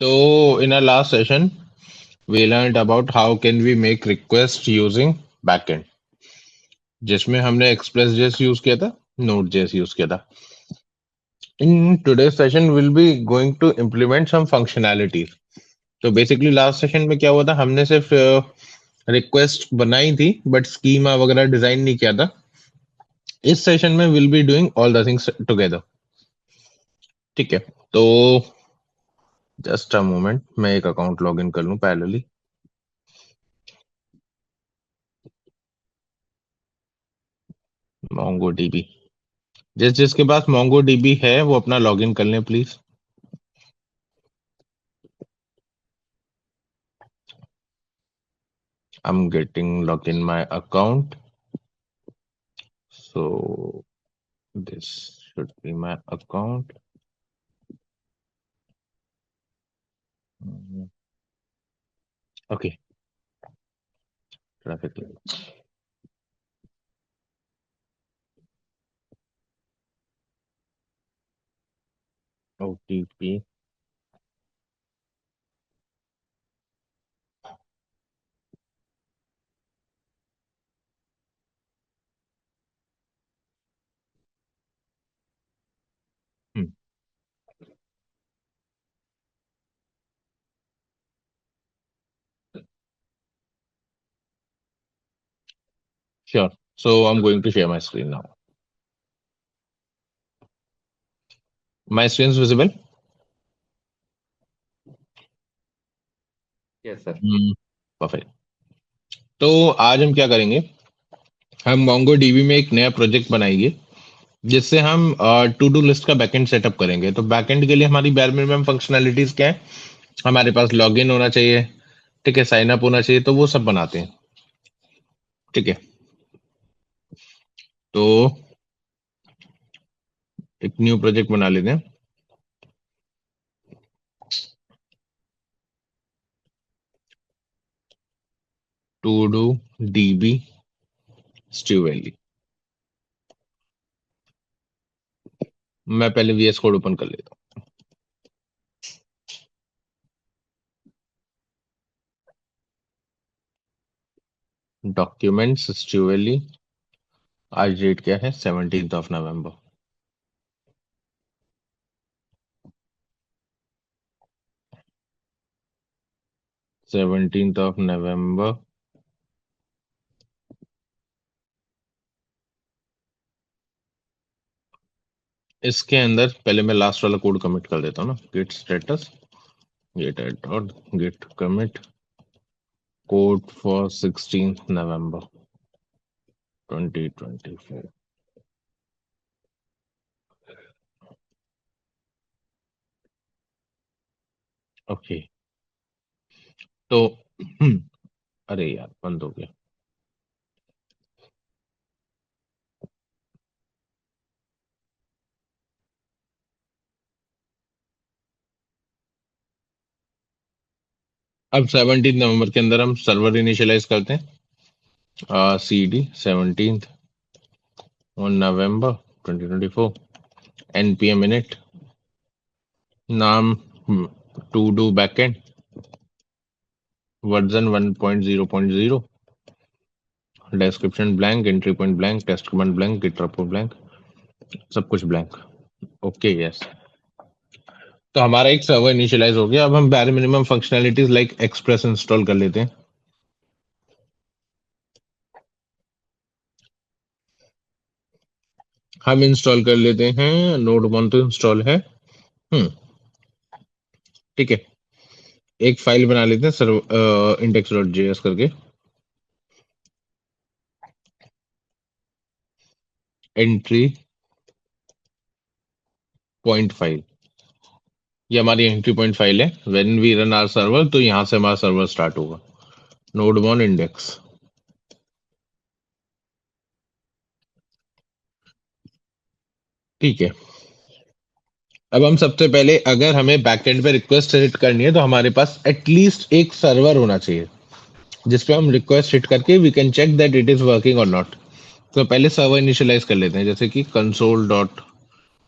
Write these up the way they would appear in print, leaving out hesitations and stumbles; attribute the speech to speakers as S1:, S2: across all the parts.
S1: So in our last session, we learned about how can we make requests using backend, जिसमें हमने Express.js use किया था, Node.js use किया था. In today's session, we'll be going to implement some functionalities. तो basically last session में क्या हुआ था, हमने सिर्फ रिक्वेस्ट बनाई थी बट स्कीमा वगैरह डिजाइन नहीं किया था. इस सेशन में will be doing all the things together. ठीक है, तो जस्ट अ मोमेंट, मैं एक अकाउंट लॉग इन कर लूं पैरेलली. MongoDB, जिसके पास MongoDB है वो अपना लॉगिन कर लें please. I'm getting logged in my account, so this should be my account. Okay, traffic light. OTP. Sure. So I'm going to share my screen now. My screen is visible?
S2: Yes, sir.
S1: Perfect. तो आज हम क्या करेंगे, हम MongoDB में एक नया project बनाएंगे जिससे हम टू डू लिस्ट का बैकएंड सेटअप करेंगे. तो बैकएंड के लिए हमारी bare minimum फंक्शनैलिटीज क्या है, हमारे पास लॉगिन होना चाहिए, ठीक है, साइन अप होना चाहिए, तो वो सब बनाते हैं. ठीक है, तो एक न्यू प्रोजेक्ट बना लेते हैं. To do DB Steve Valley. मैं पहले VS कोड ओपन कर लेता हूँ. Documents Steve Valley. आज डेट क्या है, 17th November. November. इसके अंदर पहले मैं लास्ट वाला कोड कमिट कर देता हूँ ना. git status git add dot git commit code for 16th November 2024. Okay, तो अरे यार बंद हो गया. अब 17 नवंबर के अंदर हम सर्वर इनिशियलाइज करते हैं. CD 17th November 2024. npm init. नाम to do backend. Version 1.0.0. Description blank, entry point blank, test command blank, git repo blank, सब कुछ ब्लैंक. Okay yes. तो हमारा एक सर्वर इनिशियलाइज हो गया. अब हम bare minimum functionalities like express install कर लेते हैं. हम इंस्टॉल कर लेते हैं, नोड तो इंस्टॉल है. ठीक है, एक फाइल बना लेते हैं सर्वर index.js करके. एंट्री पॉइंट फाइल, ये हमारी एंट्री पॉइंट फाइल है. When we run our server, तो यहां से हमारा सर्वर स्टार्ट होगा. node index. ठीक है, अब हम सबसे पहले अगर हमें बैकएंड पे रिक्वेस्ट हिट करनी है तो हमारे पास एटलीस्ट एक सर्वर होना चाहिए जिसपे हम रिक्वेस्ट हिट करके we can check that it is working और नॉट. तो पहले सर्वर इनिशियलाइज कर लेते हैं, जैसे कि console dot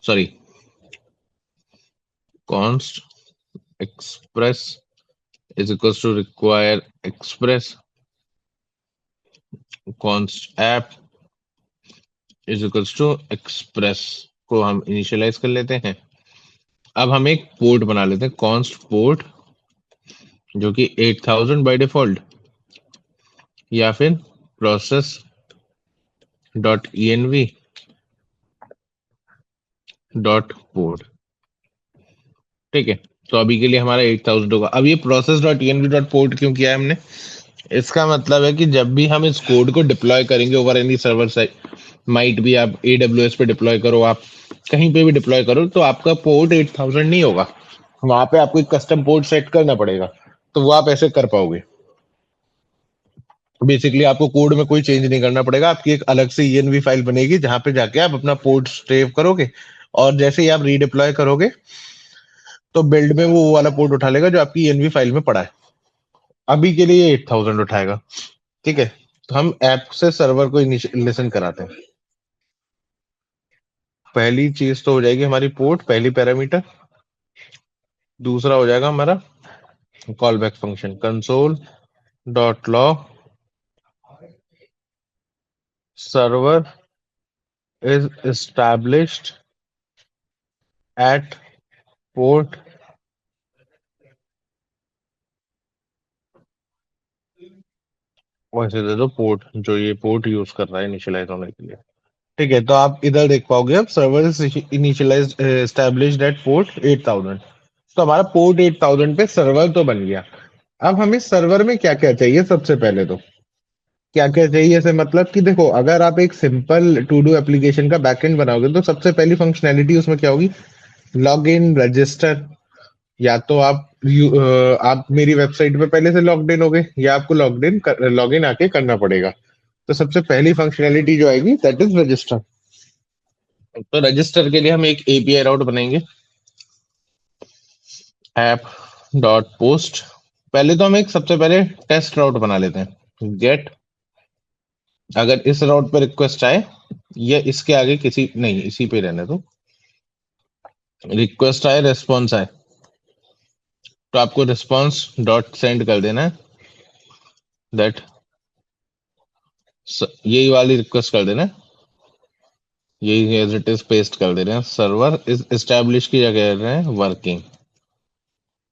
S1: sorry const express is equals to require express const app is equals to express को हम इनिशियलाइज कर लेते हैं। अब हम एक पोर्ट बना लेते हैं, const पोर्ट, जो कि 8000 बाय डिफॉल्ट, या फिर process dot env dot port. ठीक है, तो अभी के लिए हमारा 8000 होगा। अब ये process dot env dot port क्यों किया है हमने? इसका मतलब है कि जब भी हम इस कोड को डिप्लॉय करेंगे over any server side, might भी आप AWS पे डिप्लॉय करो, आप कहीं पे भी डिप्लॉय करो, तो आपका पोर्ट 8000 नहीं होगा, वहां पे आपको एक कस्टम पोर्ट सेट करना पड़ेगा। तो वो आप ऐसे कर पाओगे। बेसिकली आपको कोड में कोई चेंज नहीं करना पड़ेगा, आपकी एक अलग से env फाइल बनेगी जहां पे जाके आप अपना पोर्ट सेव करोगे, और जैसे ही आप रीडिप्लॉय करोगे तो बिल्ड में वो वाला पोर्ट उठा लेगा जो आपकी env फाइल में पड़ा है। अभी के लिए 8000 उठाएगा। ठीक है, तो हम ऐप से सर्वर को लिसन कराते हैं। पहली चीज तो हो जाएगी हमारी पोर्ट, पहली पैरामीटर। दूसरा हो जाएगा हमारा call back function, console dot log server is established at port वैसे दे दो पोर्ट जो ये पोर्ट यूज कर रहा है इनिशियलाइज होने के लिए। ठीक है, तो आप इधर देख पाओगे अब server is initialize established at port 8000। तो हमारा पोर्ट 8000 पे सर्वर तो बन गया। अब हमें सर्वर में क्या क्या चाहिए? सबसे पहले तो क्या क्या चाहिए ऐसे मतलब कि देखो, अगर आप एक सिंपल टू डू एप्लीकेशन का बैकएंड बनाओगे तो सबसे पहली फंक्शनैलिटी उसमें क्या होगी? Log in register. या तो आप मेरी वेबसाइट पे पहले से लॉग्ड इन हो गए, या आपको लॉग इन आके करना पड़ेगा। तो सबसे पहली फंक्शनैलिटी जो आएगी दैट इज रजिस्टर। तो रजिस्टर के लिए हम एक एपीआई राउट बनाएंगे, ऐप डॉट पोस्ट। पहले तो हम एक सबसे पहले टेस्ट राउट बना लेते हैं, गेट। अगर इस राउट पर रिक्वेस्ट आए, या इसके आगे किसी नहीं, इसी पे रहने दो, रिक्वेस्ट आए रेस्पॉन्स आए, तो आपको रिस्पॉन्स डॉट सेंड कर देना है, दैट यही वाली रिक्वेस्ट कर देना है, यही एज इट इज पेस्ट कर दे रहे हैं, सर्वर इज एस्टैब्लिश की जगह कह रहे हैं वर्किंग।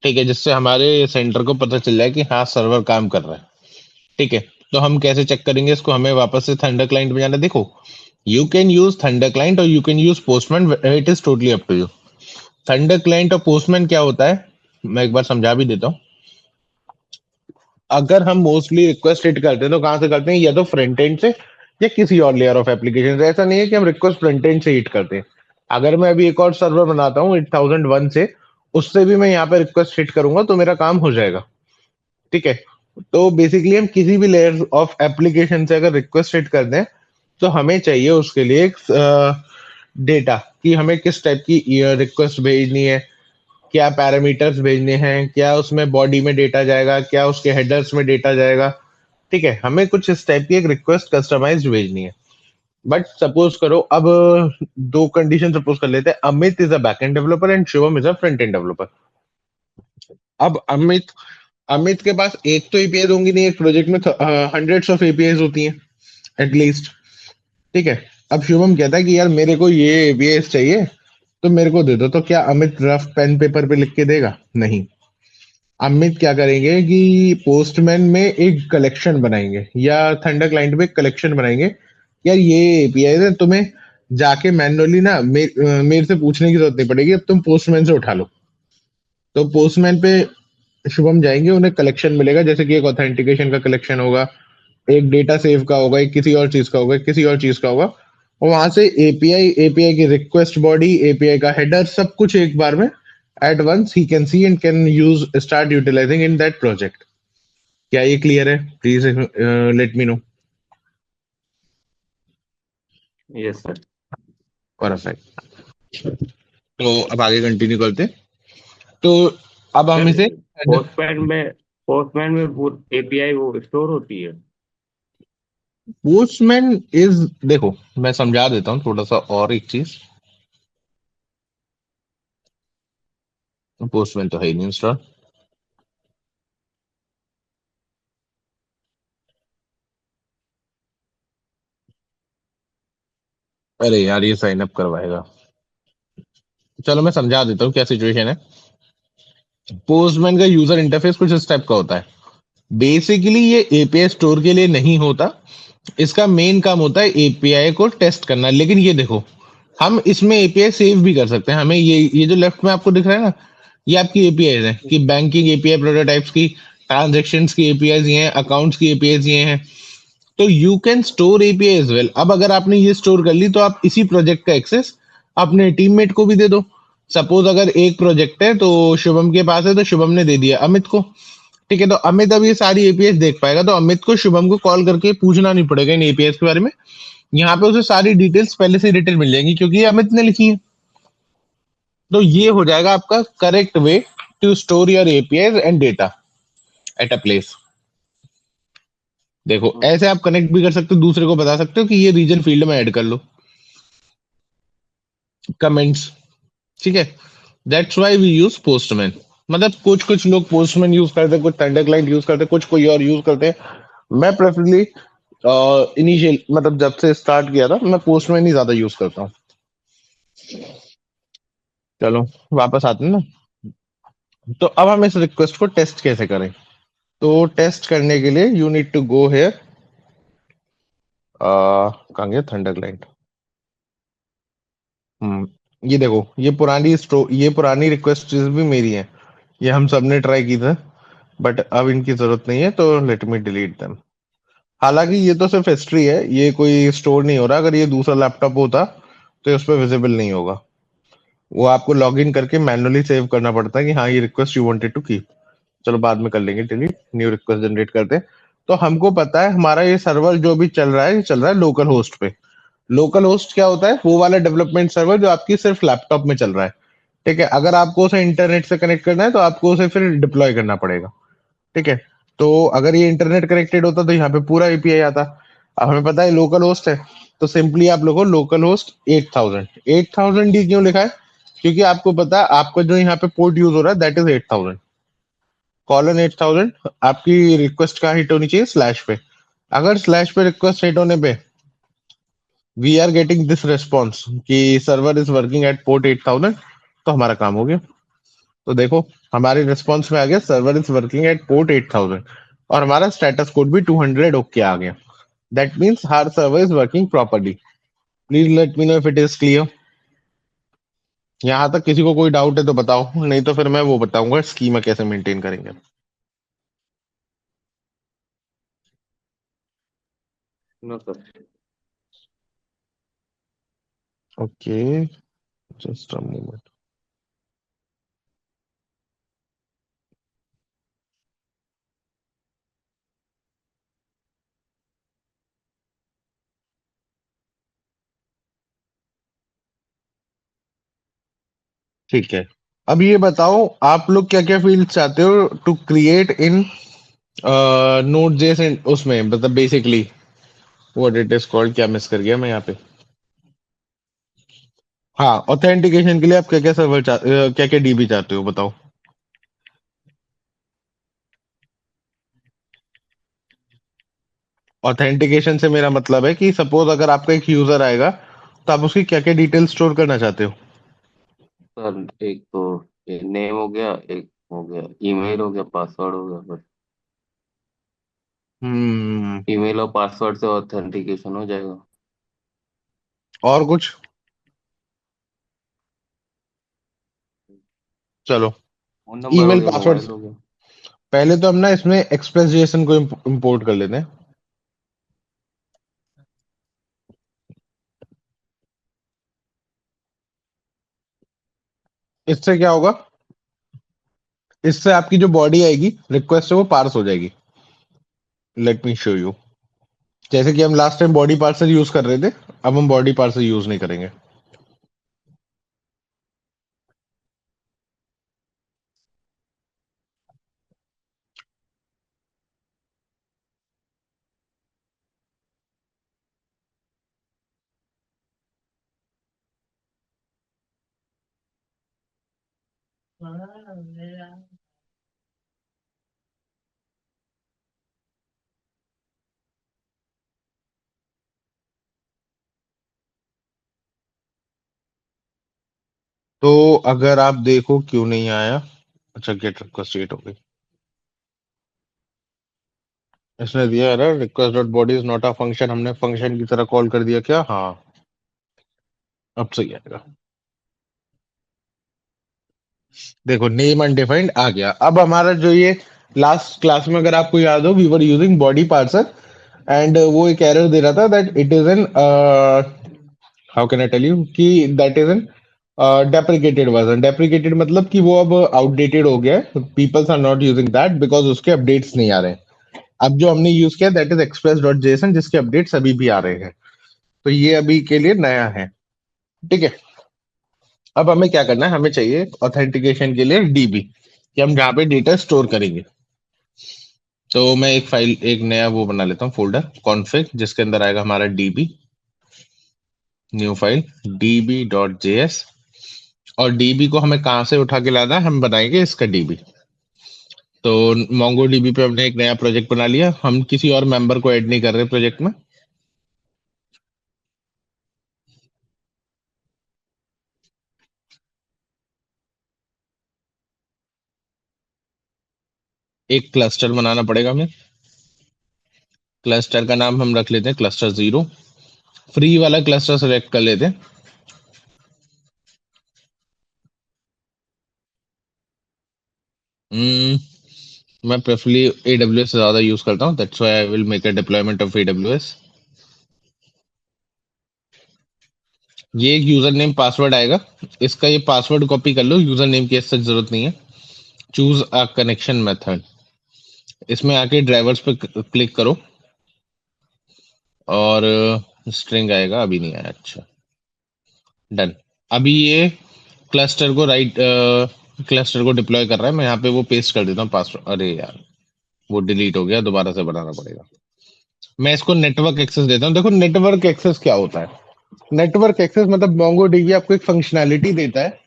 S1: ठीक है, जिससे हमारे सेंटर को पता चल जाए कि हाँ सर्वर काम कर रहा है। ठीक है, तो हम कैसे चेक करेंगे इसको? हमें वापस से थंडर क्लाइंट में जाना। देखो, you can use Thunder Client और you can use Postman, it is totally up to you. Thunder Client और पोस्टमैन क्या होता है, मैं एक बार समझा भी देता हूँ। अगर हम मोस्टली रिक्वेस्ट हिट करते हैं तो कहाँ से करते हैं? या तो फ्रंट एंड से या किसी और लेयर ऑफ एप्लीकेशन से। ऐसा नहीं है कि हम रिक्वेस्ट फ्रंट एंड से हिट करते हैं। अगर मैं अभी एक और सर्वर बनाता हूँ 8001 से, उससे भी मैं यहाँ पे रिक्वेस्ट हिट करूंगा तो मेरा काम हो जाएगा। ठीक है, तो बेसिकली हम किसी भी लेयर ऑफ एप्लीकेशन से अगर रिक्वेस्ट हिट कर दें तो हमें चाहिए उसके लिए एक डेटा, कि हमें किस टाइप की रिक्वेस्ट भेजनी है, क्या पैरामीटर्स भेजने हैं, क्या उसमें बॉडी में डेटा जाएगा, क्या उसके हेडर्स में डेटा जाएगा। ठीक है, हमें कुछ इस टाइप की एक रिक्वेस्ट कस्टमाइज्ड भेजनी है। बट सपोज करो, अब दो कंडीशन सपोज कर लेते हैं, Amit is a backend developer and Shivam is a front end developer. अब अमित अमित के पास एक तो एपीआई होंगी नहीं, एक प्रोजेक्ट में हंड्रेड्स ऑफ एपीआई होती हैं एटलीस्ट। ठीक है, अब शिवम कहता है कि यार मेरे को ये एपीआई चाहिए, तो मेरे को दे दो। तो क्या अमित रफ पेन पेपर पे लिख के देगा? नहीं। अमित क्या करेंगे कि पोस्टमैन में एक कलेक्शन बनाएंगे, या थंडर क्लाइंट में एक कलेक्शन बनाएंगे। यार ये एपीआई है, तुम्हें जाके मैन्युअली ना मेरे से पूछने की जरूरत नहीं पड़ेगी, अब तुम पोस्टमैन से उठा लो। तो पोस्टमैन पे शुभम जाएंगे, उन्हें कलेक्शन मिलेगा, जैसे कि एक ऑथेंटिकेशन का कलेक्शन होगा, एक डेटा सेव का होगा, एक किसी और चीज का होगा, किसी और चीज का होगा। और वहां से एपीआई एपीआई की रिक्वेस्ट बॉडी, एपीआई का हेडर, सब कुछ एक बार में एट वंस ही can see and can use start utilizing in that project. क्या ये क्लियर है? Please let me know.
S2: Yes sir.
S1: Perfect. तो अब आगे कंटिन्यू करते हैं। तो अब हम
S2: सर
S1: इसे
S2: पोस्टमैन में वो एपीआई वो स्टोर होती है।
S1: पोस्टमैन इज, देखो मैं समझा देता हूँ थोड़ा सा और एक चीज। पोस्टमैन तो है ही नहीं इंस्टॉल। अरे यार ये साइन अप करवाएगा। चलो मैं समझा देता हूँ क्या सिचुएशन है। पोस्टमैन का यूजर इंटरफेस कुछ इस टाइप का होता है। बेसिकली ये एपीआई स्टोर के लिए नहीं होता। इसका मेन काम होता है एपीआई को टेस्ट करना। लेकिन ये देखो, हम इसमें एपीआई सेव भी कर सकते हैं। हमें ये जो लेफ्ट में आपको दिख रहा है ना, ये आपकी एपीआई है कि बैंकिंग एपीआई, प्रोटोटाइप्स की, ट्रांजेक्शंस की एपीआई ये हैं, अकाउंट्स की एपीआई ये हैं। तो you can store API as well. अब अगर आपने ये स्टोर कर ली तो आप इसी प्रोजेक्ट का एक्सेस अपने टीममेट को भी दे दो। सपोज अगर एक प्रोजेक्ट है तो शुभम के पास है, तो शुभम ने दे दिया अमित को। ठीक है, तो अमित अब ये सारी एपीएस देख पाएगा, तो अमित को शुभम को कॉल करके पूछना नहीं पड़ेगा इन एपीएस के बारे में। यहाँ पे उसे सारी डिटेल्स पहले से डिटेल मिल जाएंगी क्योंकि ये अमित ने लिखी है। तो ये हो जाएगा आपका correct way to store your APIs and data at a place. देखो ऐसे आप कनेक्ट भी कर सकते हो, दूसरे को बता सकते हो कि ये रीजन फील्ड में ऐड कर लो कमेंट्स। ठीक है, that's why we use Postman. मतलब कुछ कुछ लोग पोस्टमैन यूज करते हैं, कुछ थंडर क्लाइंट यूज करते हैं, कुछ कोई और यूज करते हैं। मैं प्रेफरली इनिशियल मतलब जब से स्टार्ट किया था मैं पोस्टमैन ही ज्यादा यूज करता हूँ। चलो वापस आते हैं ना। तो अब हम इस रिक्वेस्ट को टेस्ट कैसे करें? तो टेस्ट करने के लिए you need to go here. कहाँ गया थंडर क्लाइंट? ये देखो, ये पुरानी रिक्वेस्ट भी मेरी है। ये हम सबने ट्राई की था, बट अब इनकी जरूरत नहीं है, तो लेट मी डिलीट देम। हालांकि ये तो सिर्फ हिस्ट्री है, ये कोई स्टोर नहीं हो रहा। अगर ये दूसरा लैपटॉप होता तो इस पर विजिबल नहीं होगा। वो आपको लॉग इन करके मैनुअली सेव करना पड़ता है कि हाँ ये request you wanted to keep. चलो बाद में कर लेंगे डिलीट। न्यू रिक्वेस्ट जनरेट करते हैं। तो हमको पता है हमारा ये सर्वर जो भी चल रहा है, ये चल रहा है लोकल होस्ट पे। लोकल होस्ट क्या होता है? वो वाला डेवलपमेंट सर्वर जो आपकी सिर्फ लैपटॉप में चल रहा है। ठीक है, अगर आपको उसे इंटरनेट से कनेक्ट करना है तो आपको उसे फिर डिप्लॉय करना पड़ेगा। ठीक है, तो अगर ये इंटरनेट कनेक्टेड होता तो यहाँ पे पूरा एपीआई आता। अब हमें पता है लोकल होस्ट है, तो सिंपली आप लोगों लोकल होस्ट 8000। 8000 डी क्यों लिखा है? क्योंकि आपको पता है आपका जो यहाँ पे पोर्ट यूज हो रहा है दैट इज 8000। कॉलन 8000। आपकी रिक्वेस्ट कहाँ हिट होनी चाहिए? स्लैश पे। अगर स्लैश पे रिक्वेस्ट हिट होने पे we are getting this response कि server is working at port 8000, तो हमारा काम हो गया। तो देखो, हमारे रिस्पॉन्स में आ गया server is working at port 8000, और हमारा स्टेटस कोड भी 200 ओके आ गया। That means her server is working properly. Please let me know if it is clear. यहाँ तक किसी को कोई डाउट है तो बताओ, नहीं तो फिर मैं वो बताऊंगा स्कीमा कैसे मेंटेन करेंगे।
S2: No sir.
S1: Okay, just a moment. ठीक है, अब ये बताओ आप लोग क्या क्या फील्ड चाहते हो to create in node JS उसमें, मतलब basically what it is called, क्या मिस कर गया मैं यहाँ पे। हाँ, ऑथेंटिकेशन के लिए आप क्या क्या क्या क्या डीबी चाहते हो बताओ। ऑथेंटिकेशन से मेरा मतलब है कि सपोज अगर आपका एक यूजर आएगा तो आप उसकी क्या क्या डिटेल स्टोर करना चाहते हो।
S2: सर एक तो नेम हो गया, एक हो गया ईमेल, हो गया पासवर्ड, हो गया बस।
S1: हम्म।
S2: ईमेल और पासवर्ड से ऑथेंटिकेशन हो जाएगा।
S1: और कुछ? चलो,
S2: फोन नंबर हो
S1: ईमेल
S2: गया,
S1: पासवर्ड।
S2: मोबाइल हो गया।
S1: पहले तो हम ना इसमें एक्सप्रेस जेएसएन को इंपोर्ट कर लेते हैं। इससे क्या होगा? इससे आपकी जो बॉडी आएगी रिक्वेस्ट है वो पार्स हो जाएगी। Let me show you. जैसे कि हम last time body parser use कर रहे थे, अब हम बॉडी पार्सर यूज नहीं करेंगे। तो अगर आप देखो क्यों नहीं आया। अच्छा, गेट रिक्वेस्ट क्रिएट हो गई। इसने दिया error, request dot body is not a function. हमने फंक्शन की तरह कॉल कर दिया क्या? हाँ, अब सही आएगा। देखो, नेम अनडिफाइंड आ गया। अब हमारा जो ये लास्ट क्लास में अगर आपको याद हो, we were using body parser and वो एक एरर दे रहा था that it is an, how can I tell you कि that is an deprecated version. Deprecated मतलब कि वो अब आउटडेटेड हो गया है, peoples are not using that because उसके अपडेट्स नहीं आ रहे हैं। अब जो हमने यूज किया that is express dot JSON, जिसके अपडेट्स अभी भी आ रहे हैं। तो ये अभी के लिए नया है। ठीक है। अब हमें क्या करना है, हमें चाहिए ऑथेंटिकेशन के लिए डीबी, कि हम जहाँ पे डेटा स्टोर करेंगे। तो मैं एक फाइल, एक नया वो बना लेता हूँ फोल्डर कॉन्फ़िग, जिसके अंदर आएगा हमारा dB, new file dB dot JS. और डीबी को हमें कहाँ से उठा के लाना है, हम बनाएंगे इसका डीबी। तो मोंगो डीबी पे हमने एक नया प्रोजेक्ट बना लिया। हम किसी और मेंबर को ऐड नहीं कर रहे प्रोजेक्ट में। एक क्लस्टर बनाना पड़ेगा हमें। क्लस्टर का नाम हम रख लेते हैं क्लस्टर 0। फ्री वाला क्लस्टर सेलेक्ट कर लेते हैं। मैं प्रेफरली AWS से ज्यादा यूज करता हूँ, that's why I will make a deployment of AWS। ये एक यूजर नेम पासवर्ड आएगा, इसका ये पासवर्ड कॉपी कर लो, यूजर नेम की ऐसी जरूरत नहीं है। चूज अ कनेक्शन मेथड, इसमें आके ड्राइवर्स पे क्लिक करो और स्ट्रिंग आएगा, अभी नहीं आया। अच्छा, डन। अभी ये क्लस्टर को क्लस्टर को डिप्लॉय कर रहा है। मैं यहाँ पे वो पेस्ट कर देता हूँ पासवर्ड। अरे यार, वो डिलीट हो गया, दोबारा से बनाना पड़ेगा। मैं इसको नेटवर्क एक्सेस देता हूँ। देखो, नेटवर्क एक्सेस क्या होता है? नेटवर्क एक्सेस मतलब मोंगो डीबी आपको एक फंक्शनैलिटी देता है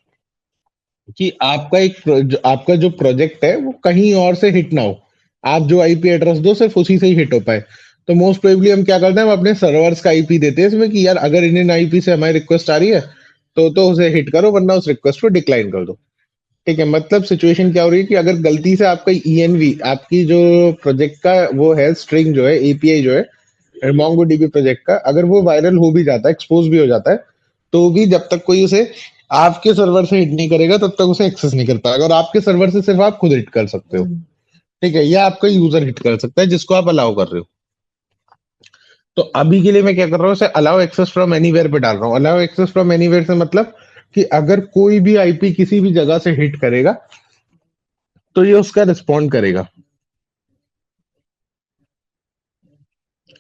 S1: कि आपका जो प्रोजेक्ट है वो कहीं और से हिट ना हो। आप जो आईपी एड्रेस दो सिर्फ उसी से ही हिट हो पाए। तो मोस्ट प्रोबेबली हम क्या करते हैं, हम अपने सर्वर्स का आईपी देते हैं इसमें कि यार अगर इंडियन आईपी से हमारी रिक्वेस्ट आ रही है तो उसे हिट करो, वरना उस रिक्वेस्ट को डिक्लाइन कर दो। ठीक है। मतलब सिचुएशन क्या हो रही है कि अगर गलती से आपका ईएनवी, आपकी जो प्रोजेक्ट का वो है स्ट्रिंग जो है, एपीआई जो है मोंगो डीबी प्रोजेक्ट का, अगर वो वायरल हो भी जाता है, एक्सपोज भी हो जाता है, तो भी जब तक कोई उसे आपके सर्वर से हिट नहीं करेगा तब तक उसे एक्सेस नहीं कर पाएगा। और आपके सर्वर से सिर्फ आप खुद हिट कर सकते हो। ठीक है। या आपका यूजर हिट कर सकता है जिसको आप अलाउ कर रहे हो। तो अभी के लिए मैं क्या कर रहा हूँ, इसे अलाउ एक्सेस फ्रॉम एनीवेयर पे डाल रहा हूँ। अलाउ एक्सेस फ्रॉम एनीवेयर से मतलब कि अगर कोई भी आईपी किसी भी जगह से हिट करेगा तो ये उसका रिस्पॉन्ड करेगा।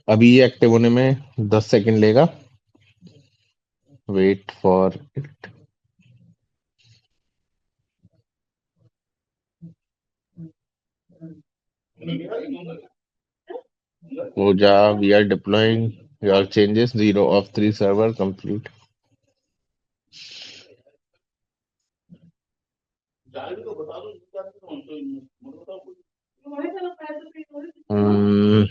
S1: अभी ये एक्टिव होने में 10 सेकंड लेगा। Wait for it. हो जा, we are deploying your changes, 0 of 3 server complete. Hmm,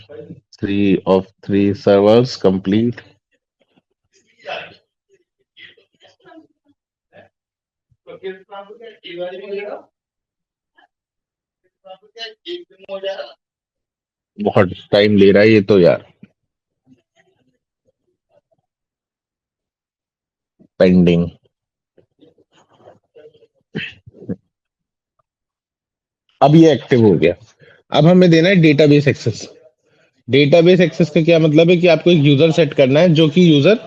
S1: 3 of 3 servers complete. बहुत टाइम ले रहा है ये तो यार। पेंडिंग। अब ये एक्टिव हो गया। अब हमें देना है डेटाबेस एक्सेस। डेटाबेस एक्सेस का क्या मतलब है कि आपको एक यूजर सेट करना है जो कि यूजर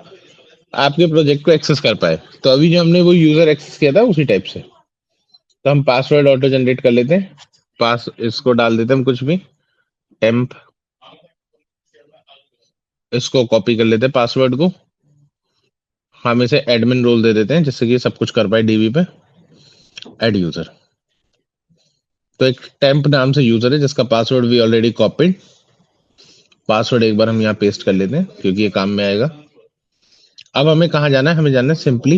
S1: आपके प्रोजेक्ट को एक्सेस कर पाए। तो अभी जो हमने वो यूजर एक्सेस किया था उसी टाइप से। तो हम पासवर्ड ऑटो जनरेट कर लेते हैं। पास इसको डाल देते हैं हम कुछ भी, टेम्प। इसको कॉपी कर लेते हैं पासवर्ड को। हम इसे एडमिन रोल दे देते हैं जिससे कि सब कुछ कर पाए डीबी पे। Add user. तो एक टेम्प नाम से यूजर है जिसका पासवर्ड भी ऑलरेडी कॉपीड। पासवर्ड एक बार हम यहाँ पेस्ट कर लेते हैं क्योंकि ये काम में आएगा। अब हमें कहाँ जाना है? हमें जाना है सिंपली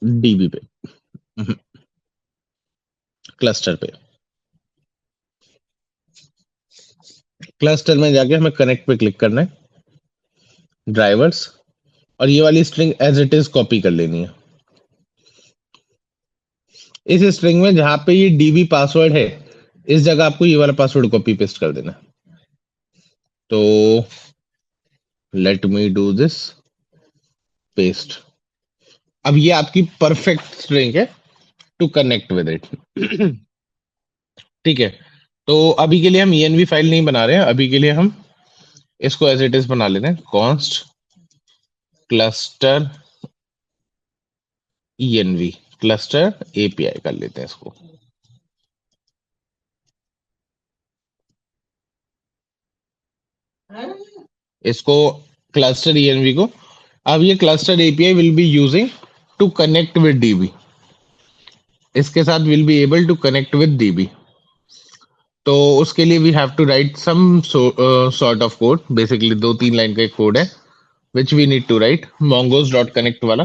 S1: डीबी पे। क्लस्टर पे। क्लस्टर में जाके हमें कनेक्ट पे क्लिक करना है, ड्राइवर्स, और ये वाली string as it is copy कर लेनी है। इस स्ट्रिंग में जहां पे ये डीबी पासवर्ड है, इस जगह आपको ये वाला पासवर्ड कॉपी पेस्ट कर देना है। तो let me do this, paste. अब ये आपकी परफेक्ट स्ट्रिंग है टू कनेक्ट विद इट। ठीक है, तो अभी के लिए हम env फाइल नहीं बना रहे हैं, अभी के लिए हम इसको एज इट इज बना लेते हैं, const cluster env, cluster API कर लेते हैं इसको। इसको क्लस्टर env को, अब ये cluster API will be using to connect with DB, इसके साथ will be able to connect with DB. तो उसके लिए we have to write some sort of code, basically 2-3 line का एक कोड है which we need to write, mongoose dot connect वाला।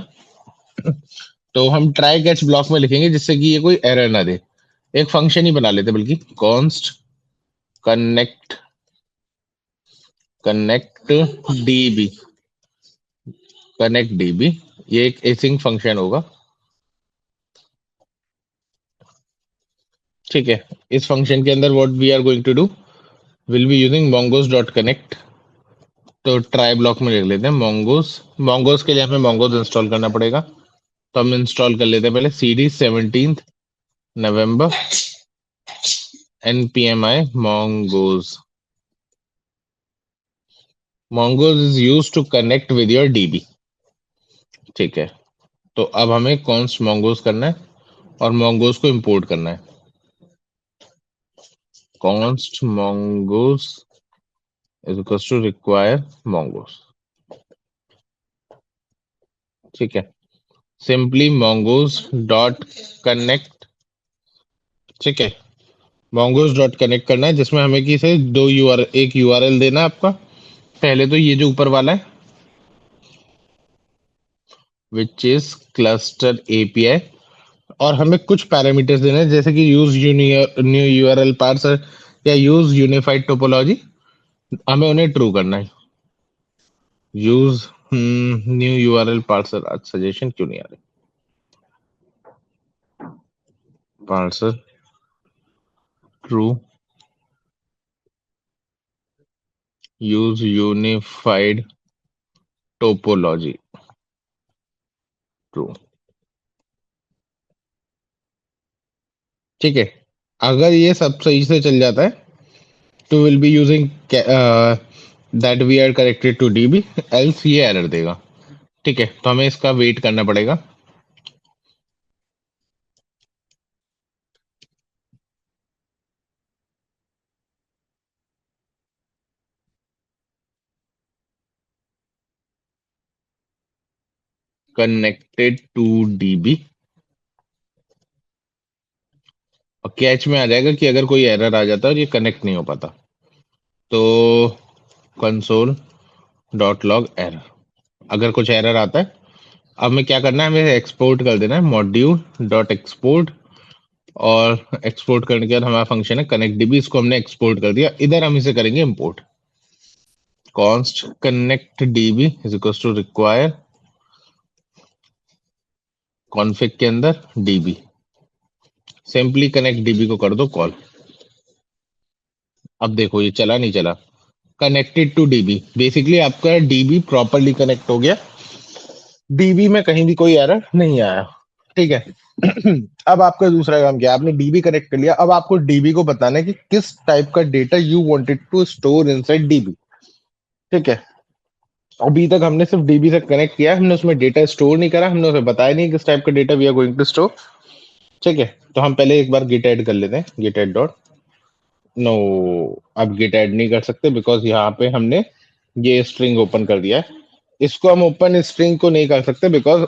S1: तो हम ट्राई कैच ब्लॉक में लिखेंगे जिससे कि ये कोई एरर ना दे, एक फंक्शन ही बना लेते बल्कि, const connect connect dB, connect dB, ये एक एसिंग फंक्शन होगा। ठीक है, इस फंक्शन के अंदर what we are going to do, will be using mongoose dot connect. तो ट्राई ब्लॉक में लिख लेते हैं mongoose। mongoose के लिए हमें mongoose इंस्टॉल करना पड़ेगा, तो हम इंस्टॉल कर लेते हैं पहले cd 17th November npmi mongoose। mongoose is used to connect with your db। ठीक है, तो अब हमें const mongoose करना है और mongoose को इंपोर्ट करना है, const mongoose is equals to require mongoose। ठीक है, सिंपली mongoose डॉट कनेक्ट। ठीक है, mongoose डॉट कनेक्ट करना है जिसमें हमें की से दो एक यूआरएल देना है आपका। पहले तो ये जो ऊपर वाला है विच इज क्लस्टर एपीआई, और हमें कुछ पैरामीटर्स देने हैं जैसे कि यूज न्यू यूआरएल पार्सर या यूज यूनिफाइड टोपोलॉजी, हमें उन्हें ट्रू करना है। यूज न्यू यूआरएल पार्सर, आज सजेशन क्यों नहीं आ रही, parser true, use unified topology true. ठीक है, अगर ये सब सही से चल जाता है तो will be using that we are connected to DB, else ये एरर देगा। ठीक है, तो हमें इसका वेट करना पड़ेगा। कनेक्टेड टू डीबी, और कैच में आ जाएगा कि अगर कोई एरर आ जाता है और ये कनेक्ट नहीं हो पाता, तो कंसोल डॉट लॉग एरर, अगर कुछ एरर आता है। अब हमें क्या करना है, हमें एक्सपोर्ट कर देना है मॉड्यूल डॉट एक्सपोर्ट, और एक्सपोर्ट करने के बाद हमारा फंक्शन है कनेक्ट डीबी, इसको हमने एक्सपोर्ट कर दिया, इधर हम इसे करेंगे import. Const connect DB is equal to require config के अंदर डीबी, सिंपली कनेक्ट डीबी को कर दो कॉल। अब देखो ये चला नहीं चला, कनेक्टेड टू डीबी, बेसिकली आपका डीबी प्रॉपरली कनेक्ट हो गया, डीबी में कहीं भी कोई एरर नहीं आया। ठीक है, अब आपका दूसरा काम क्या है, आपने डीबी कनेक्ट कर लिया, अब आपको डीबी को बताना है कि किस टाइप का data you wanted to store inside DB. ठीक है, अभी तक हमने सिर्फ डीबी से कनेक्ट किया, हमने उसमें डेटा स्टोर नहीं करा, हमने उसे बताया नहीं किस टाइप का data we are going to store. ठीक है, तो हम पहले एक बार गिट ऐड कर लेते हैं, गिट ऐड डॉट, नो, अब गिट ऐड नहीं कर सकते बिकॉज यहाँ पे हमने ये स्ट्रिंग ओपन कर दिया है, इसको हम ओपन स्ट्रिंग को नहीं कर सकते बिकॉज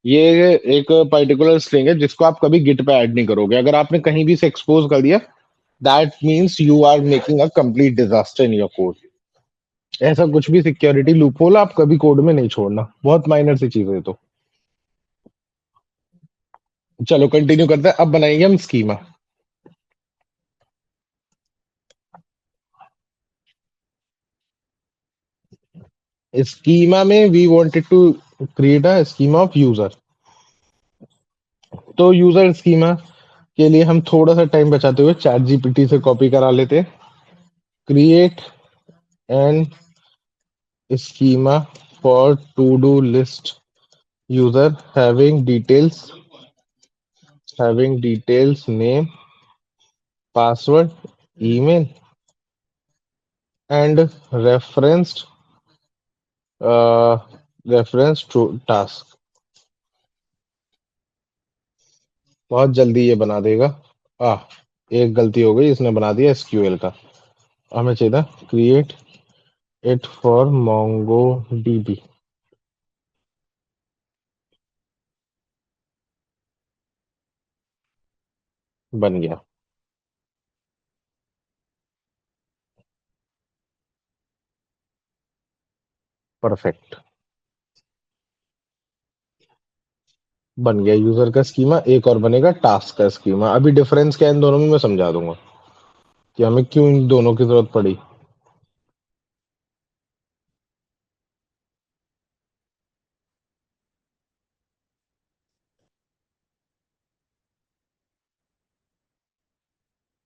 S1: ये एक पर्टिकुलर स्ट्रिंग है जिसको आप कभी गिट पे ऐड नहीं करोगे, अगर आपने कहीं भी से एक्सपोज कर दिया that means you are making a complete disaster in your code. ऐसा कुछ भी सिक्योरिटी लूपहोल आप कभी कोड में नहीं छोड़ना, बहुत माइनर सी चीज है तो। चलो कंटिन्यू करते हैं, अब बनाएंगे हम स्कीमा। स्कीमा में we wanted to create a schema of user. तो यूजर स्कीमा के लिए हम थोड़ा सा टाइम बचाते हुए चैट जीपीटी से कॉपी करा लेते हैं। Create an schema for to do list user having details name, password, email and uh, reference to task। बहुत जल्दी ये बना देगा। आ एक गलती हो गई, इसने बना दिया एसक्यूएल का। हमें चाहिए था क्रिएट इट फॉर MongoDB। बन गया। परफेक्ट, बन गया यूजर का स्कीमा। एक और बनेगा टास्क का स्कीमा। अभी डिफरेंस क्या है इन दोनों में मैं समझा दूंगा कि हमें क्यों इन दोनों की जरूरत पड़ी।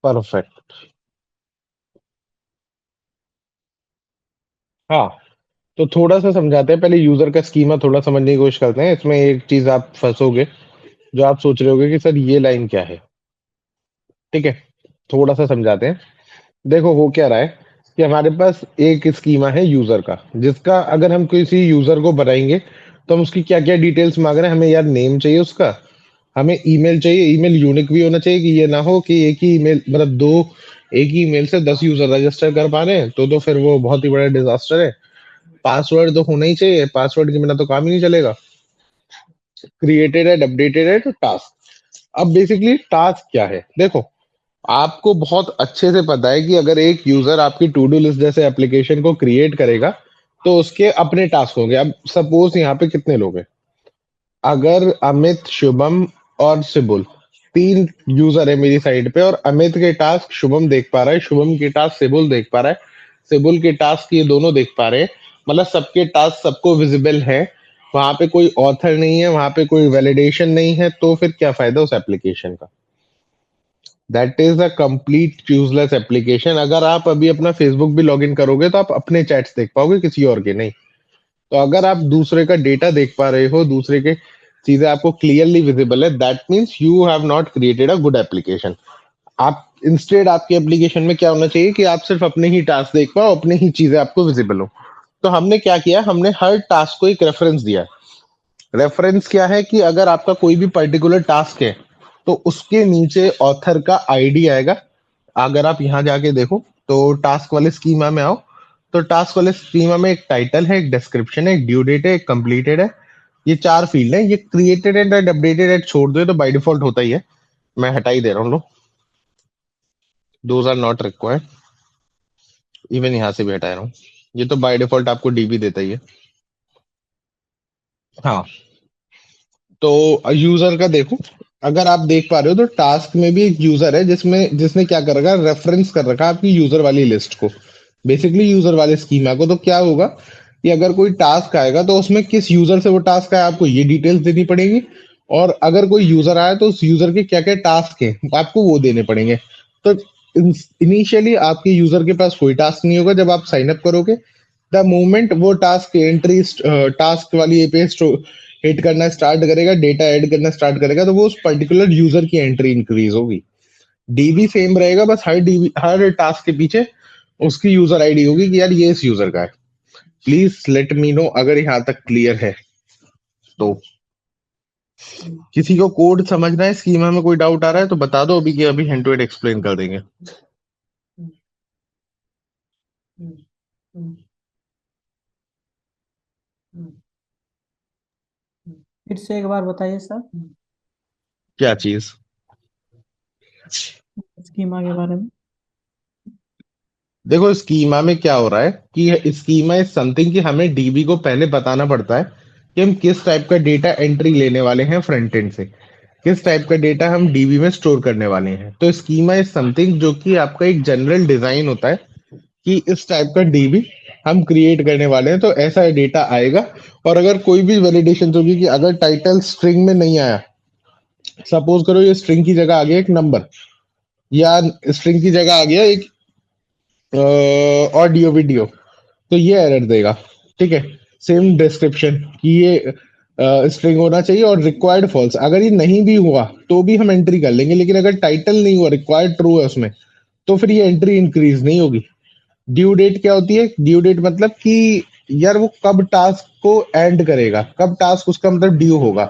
S1: परफेक्ट। हाँ, तो थोड़ा सा समझाते हैं पहले, यूजर का स्कीमा थोड़ा समझने की कोशिश करते हैं। इसमें एक चीज आप फंसोगे, जो आप सोच रहे होगे कि सर ये लाइन क्या है। ठीक है, थोड़ा सा समझाते हैं। देखो हो क्या रहा है कि हमारे पास एक स्कीमा है यूजर का, जिसका अगर हम किसी यूजर को बनाएंगे तो हम उसकी क्या क्या डिटेल्स मांग रहे हैं। हमें यार नेम चाहिए उसका, हमें ईमेल चाहिए। ईमेल यूनिक भी होना चाहिए, कि ये ना हो कि एक ही ईमेल मतलब दो एक ही ईमेल से 10 यूजर रजिस्टर कर पा रहे हैं, तो फिर वो बहुत ही बड़ा डिजास्टर है। पासवर्ड तो होना ही चाहिए, पासवर्ड के बिना तो काम ही नहीं चलेगा। क्रिएटेड एंड अपडेटेड है तो टास्क। अब बेसिकली टास्क क्या है, देखो आपको बहुत अच्छे से पता है कि अगर एक यूजर आपकी टू डू लिस्ट जैसे एप्लीकेशन को क्रिएट करेगा तो उसके अपने टास्क होंगे। अब सपोज यहाँ पे कितने लोग हैं, अगर अमित, शुभम और सिबुल, तीन यूजर है मेरी साइड पे, और अमित के टास्क शुभम देख पा रहा है, शुभम के टास्क सिबुल देख पा रहा है, सिबुल के टास्क ये दोनों देख पा रहे हैं। मतलब सबके टास्क सबको विजिबल है। वहां पे कोई ऑथर नहीं है, वहां पे कोई वैलिडेशन नहीं है, तो फिर क्या फायदा उस एप्लीकेशन का। That is a complete useless application. अगर आप अभी अपना फेसबुक भी लॉग इन करोगे तो आप अपने चैट्स देख पाओगे, किसी और के नहीं। तो अगर आप दूसरे का डेटा देख पा रहे हो, दूसरे के चीजें आपको क्लियरली विजिबल है, that means you have not created a good application. आप इंस्टेड आपके एप्लीकेशन में क्या होना चाहिए कि आप सिर्फ अपने ही टास्क देख पाओ, अपने ही चीजें आपको विजिबल हो। तो हमने क्या किया, हमने हर टास्क को एक रेफरेंस दिया। रेफरेंस क्या है कि अगर आपका कोई भी पर्टिकुलर टास्क है तो उसके नीचे ऑथर का आईडी आएगा। अगर आप यहाँ जाके देखो तो टास्क वाले स्कीमा में आओ, तो टास्क वाले स्कीमा में एक टाइटल है, एक डिस्क्रिप्शन है, एक ड्यू डेट है, एक कंप्लीटेड है। ये चार फील्ड है। ये क्रिएटेड एंड अपडेटेड एट छोड़ दो, ये तो बाय डिफॉल्ट होता ही है, मैं हटा ही दे रहा हूँ। लो, those are not required. Even यहाँ से भी हटा रहा हूँ, ये तो बाय डिफॉल्ट आपको डीबी देता ही है। हाँ, तो यूजर का देखो, अगर आप देख पा रहे हो तो टास्क में भी एक यूजर है जिसमें जिसने क्या कर रखा है, रेफरेंस कर रखा है आपकी यूजर वाली लिस्ट को, बेसिकली यूजर वाले स्कीमा को। तो क्या होगा कि अगर कोई टास्क आएगा तो उसमें किस यूजर से वो टास्क आया आपको ये डिटेल्स देनी पड़ेगी। और अगर कोई यूजर आया तो उस यूजर के क्या क्या टास्क है आपको वो देने पड़ेंगे। तो इनिशियली आपके यूजर के पास कोई टास्क नहीं होगा। जब आप साइन अप करोगे, द मोमेंट वो टास्क एंट्री टास्क वाली पे हिट करना स्टार्ट करेगा, डेटा ऐड करना स्टार्ट करेगा, तो वो उस पर्टिकुलर यूजर की एंट्री इंक्रीज होगी। डीबी सेम रहेगा, बस हर डीबी हर टास्क के पीछे उसकी यूजर आईडी होगी कि यार ये इस यूजर का है। प्लीज लेट मी नो अगर यहाँ तक क्लियर है तो। किसी को कोड समझना है, स्कीमा में कोई डाउट आ रहा है तो बता दो, अभी कि अभी हैंड टू हैंड एक्सप्लेन कर देंगे।
S3: फिर से एक बार बताइए सर,
S1: क्या चीज?
S3: स्कीमा के बारे में।
S1: देखो स्कीमा में क्या हो रहा है कि स्कीमा इज समथिंग कि हमें डीबी को पहले बताना पड़ता है कि हम किस टाइप का डेटा एंट्री लेने वाले हैं फ्रंट एंड से। किस टाइप का डेटा हम डीबी में स्टोर करने वाले हैं। तो स्कीमा इज समथिंग जो कि आपका एक जनरल डिजाइन होता है कि इस टाइप का डीबी हम क्रिएट करने वाले हैं, तो ऐसा डेटा आएगा। और अगर कोई भी वैलिडेशन होगी कि अगर टाइटल स्ट्रिंग में नहीं आया, सपोज करो ये स्ट्रिंग की जगह आ गया एक नंबर, या स्ट्रिंग की जगह आ गया एक ऑडियो वीडियो, तो ये एरर देगा। ठीक है, सेम डिस्क्रिप्शन कि ये स्ट्रिंग होना चाहिए और रिक्वायर्ड फॉल्स। अगर ये नहीं भी हुआ तो भी हम एंट्री कर लेंगे, लेकिन अगर टाइटल नहीं हुआ, रिक्वायर्ड ट्रू है उसमें, तो फिर ये एंट्री इंक्रीज नहीं होगी। ड्यू डेट क्या होती है? ड्यू डेट मतलब कि यार वो कब टास्क को एंड करेगा, कब टास्क उसका मतलब ड्यू होगा।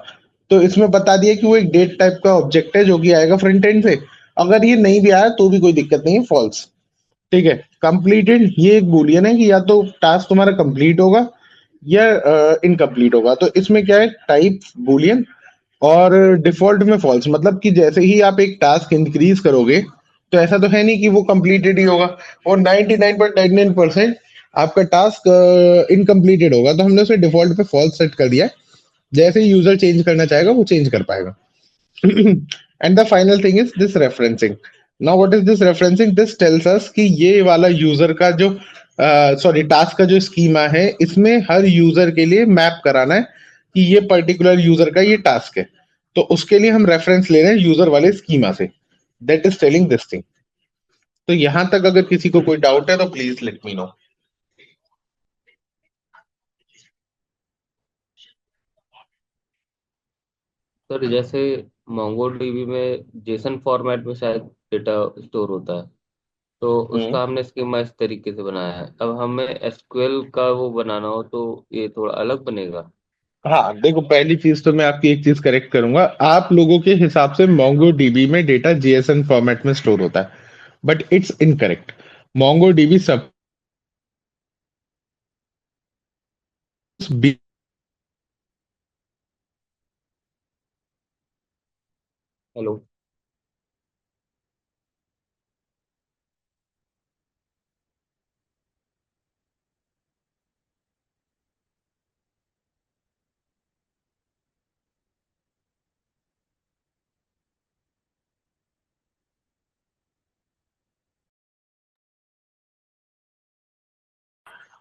S1: तो इसमें बता दिया कि वो एक डेट टाइप का ऑब्जेक्ट है जो कि आएगा फ्रंट एंड से। अगर ये नहीं भी आया तो भी कोई दिक्कत नहीं है, फॉल्स। ठीक है। कंप्लीटेड ये एक बूलियन है कि या तो टास्क तुम्हारा कंप्लीट होगा या इनकम्प्लीट होगा। तो इसमें क्या है, टाइप बूलियन और डिफॉल्ट में फॉल्स, मतलब कि जैसे ही आप एक टास्क इंक्रीज करोगे तो ऐसा तो है नहीं कि वो कंप्लीटेड ही होगा, और 99.99% आपका टास्क इनकम्प्लीटेड होगा। तो हमने उसे डिफॉल्ट पे फॉल्स सेट कर दिया है। जैसे ही यूजर चेंज करना चाहेगा वो चेंज कर पाएगा। And the final thing is this referencing. Now what is this referencing? This tells us कि ये वाला यूजर का जो सॉरी टास्क का जो स्कीमा है, इसमें हर यूजर के लिए मैप कराना है कि ये पर्टिकुलर यूजर का ये टास्क है। तो उसके लिए हम रेफरेंस ले रहे हैं यूजर वाले स्कीमा से। That is telling this thing. तो यहां तक अगर किसी को कोई डाउट है तो please let me no.
S2: Sir जैसे मोंगोडीबी में जेसन फॉर्मेट में शायद डेटा स्टोर होता है, तो
S1: हम्म।
S2: उसका हमने स्कीमा इस तरीके से बनाया है। अब हमें एसक्यूएल का वो बनाना हो तो ये थोड़ा अलग बनेगा।
S1: हाँ देखो, पहली चीज तो मैं आपकी एक चीज करेक्ट करूंगा। आप लोगों के हिसाब से मोंगो डीबी में डेटा जेएसएन फॉर्मेट में स्टोर होता है, but it's incorrect. Mongo dB सब
S2: हेलो।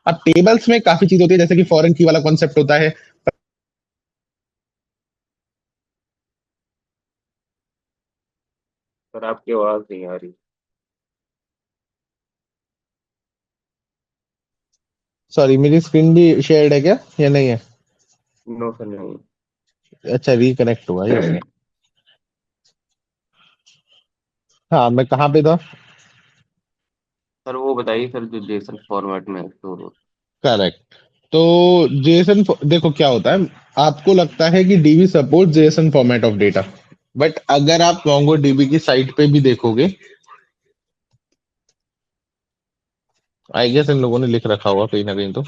S1: अब टेबल्स में काफी चीज होती है, जैसे कि फॉरेन की वाला कॉन्सेप्ट होता है।
S2: सर आपकी आवाज नहीं आ रही।
S1: सॉरी, मेरी स्क्रीन भी शेयर्ड है क्या या नहीं है?
S2: नो सर नहीं।
S1: अच्छा, रिकनेक्ट हुआ है इसमें। हाँ, मैं कहाँ पे था?
S2: सर वो बताइए सर, जो जेसन फॉर्मेट में स्टोर हो।
S1: करेक्ट। तो जेएसएन देखो क्या होता है, आपको लगता है कि dB support JSON format of data, but अगर आप मोंगो डीबी की साइट पे भी देखोगे, आई गेस इन लोगों ने लिख रखा होगा कहीं ना कहीं तो।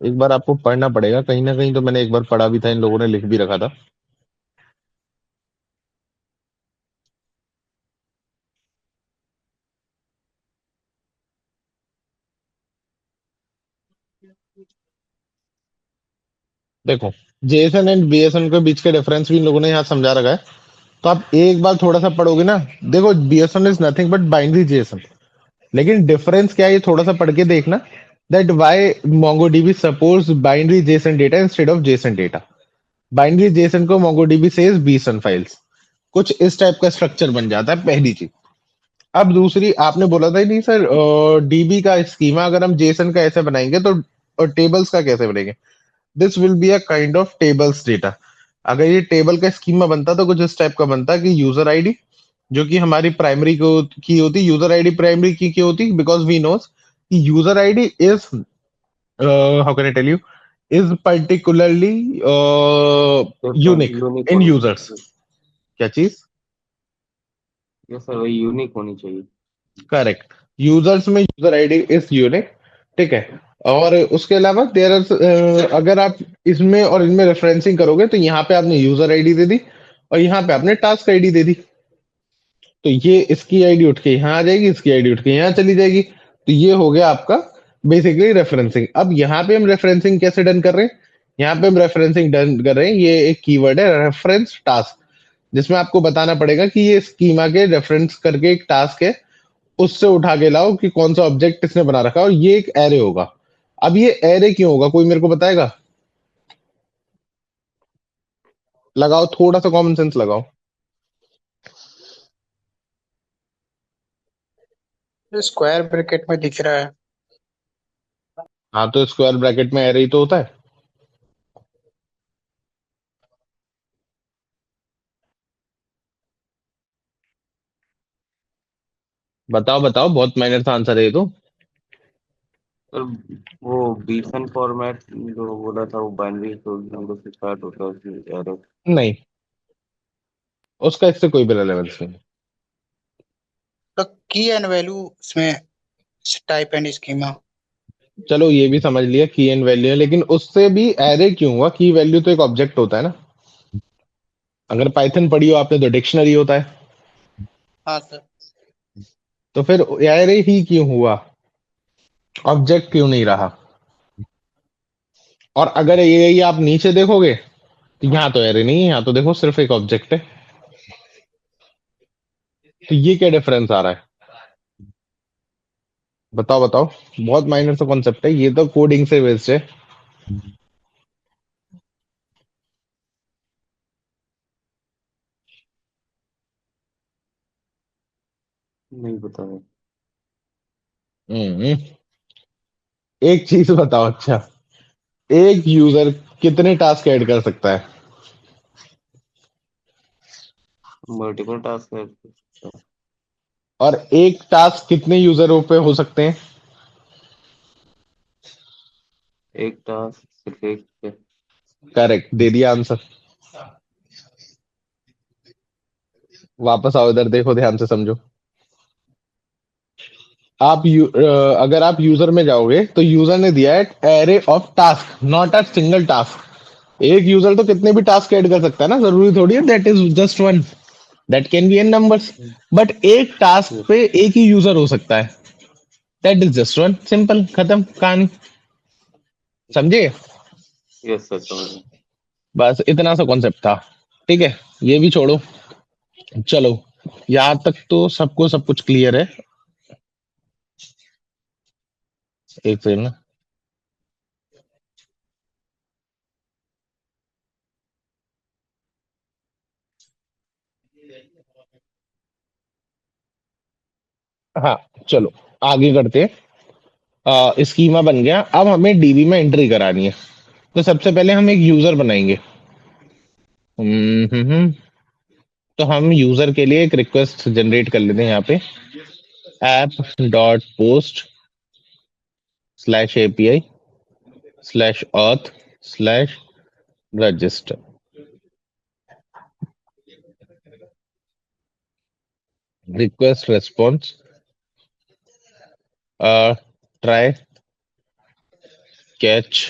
S1: एक बार आपको पढ़ना पड़ेगा, कहीं ना कहीं तो मैंने एक बार पढ़ा भी था, इन लोगों ने लिख भी रखा था। देखो, जेएसएन एंड बीएसएन के बीच के डिफरेंस भी इन लोगों ने यहाँ समझा रखा है। तो आप एक बार थोड़ा सा पढ़ोगे ना, देखो BSN is nothing but binary JSON. लेकिन डिफरेंस क्या है ये थोड़ा सा पढ़ के देखना, that why MongoDB supports binary Jason data instead of Jason data. Binary Jason को MongoDB सेज बीसन फाइल्स। कुछ इस टाइप का स्ट्रक्चर बन जाता है, पहली चीज। अब दूसरी, आपने बोला था नहीं सर डीबी का स्कीमा अगर हम जेसन का ऐसे बनाएंगे तो टेबल्स का कैसे बनेंगे? This will be a kind of tables data. अगर ये टेबल का स्कीमा बनता तो कुछ इस टाइप का बनता कि यूजर आईडी जो कि हमारी प्राइमरी को की होती, यूजर आईडी प्राइमरी की होती, बिकॉज वी नोस कि user ID is how can I tell you, is particularly
S2: तो सर
S1: यूनिक
S2: यूनिक
S1: इन
S2: होनी
S1: यूजर्स।
S2: चाहिए।
S1: क्या चीज?
S2: ये सर वही यूनिक होनी चाहिए।
S1: करेक्ट। यूजर्स में यूजर आईडी इज यूनिक। ठीक है। और उसके अलावा देर आर, अगर आप इसमें और इनमें रेफरेंसिंग करोगे तो यहाँ पे आपने यूजर आईडी दे दी और यहाँ पे आपने टास्क आईडी दे दी। तो ये इसकी आईडी उठ के यहाँ आ जाएगी, इसकी आईडी उठ के यहाँ चली जाएगी। तो ये हो गया आपका बेसिकली रेफरेंसिंग। अब यहाँ पे हम रेफरेंसिंग कैसे डन कर रहे हैं? यहाँ पे हम रेफरेंसिंग डन कर रहे हैं, ये एक कीवर्ड है रेफरेंस टास्क, जिसमें आपको बताना पड़ेगा कि ये स्कीमा के रेफरेंस करके एक टास्क है, उससे उठा के लाओ कि कौन सा ऑब्जेक्ट इसने बना रखा है, और ये एक एरे होगा। अब ये एरे क्यों होगा, कोई मेरे को बताएगा? लगाओ, थोड़ा सा कॉमन सेंस लगाओ।
S4: स्क्वायर ब्रैकेट में दिख रहा है।
S1: हाँ, तो स्क्वायर ब्रैकेट में एरे ही तो होता है। बताओ बताओ, बहुत माइनर सा आंसर है ये तो।
S2: सर वो बीसन फॉर्मेट जो बोला था वो बाइनरी नंबर से स्टार्ट होता है उसमें एरर।
S1: नहीं, उसका इससे कोई भी रेलेवेंस नहीं।
S4: तो की एंड वैल्यू इसमें टाइप एंड स्कीमा।
S1: चलो ये भी समझ लिया, की एंड वैल्यू है, लेकिन उससे भी एरे क्यों हुआ? की वैल्यू तो एक ऑब्जेक्ट होता है ना। अगर पाइथन पढ़ी हो आपने तो डिक्शनरी होता है,
S4: हाँ सर।
S1: तो फिर एरे ही क्यों हुआ, ऑब्जेक्ट क्यों नहीं रहा? और अगर ये आप नीचे देखोगे तो यहाँ तो एरे नहीं है, यहाँ तो देखो सिर्फ एक ऑब्जेक्ट है। तो ये क्या डिफरेंस आ रहा है? बताओ बताओ, बहुत माइनर सा कॉन्सेप्ट है ये तो, कोडिंग से बेस्ड है।
S2: नहीं बताया।
S1: हम्म, एक चीज बताओ, अच्छा, एक यूजर कितने टास्क ऐड कर सकता है?
S2: मल्टीपल टास्क है।
S1: और एक टास्क कितने यूजरों पे हो सकते हैं?
S2: एक टास्क सिर्फ एक पे।
S1: करेक्ट, दे दिया आंसर। वापस आओ इधर, देखो ध्यान से समझो। अगर आप यूजर में जाओगे तो यूजर ने दिया है array of task, not a single task. एक यूजर तो कितने भी टास्क ऐड कर सकता है ना, जरूरी थोड़ी है that is just one, that can be an numbers. But एक टास्क पे एक ही यूजर हो सकता है, that is just one, simple, खत्म कहानी। समझे?
S2: यस सर समझ गया।
S1: बस इतना सा कॉन्सेप्ट था। ठीक है, ये भी छोड़ो, चलो यहाँ तक तो सबको सब कुछ क्लियर है। एक सेकंड ना। हाँ, चलो आगे करते हैं। स्कीमा बन गया, अब हमें डीबी में एंट्री करानी है। तो सबसे पहले हम एक यूजर बनाएंगे। हम्म। तो हम यूजर के लिए एक रिक्वेस्ट जनरेट कर लेते हैं यहाँ पे, app dot post slash API slash auth slash register. Request response try catch.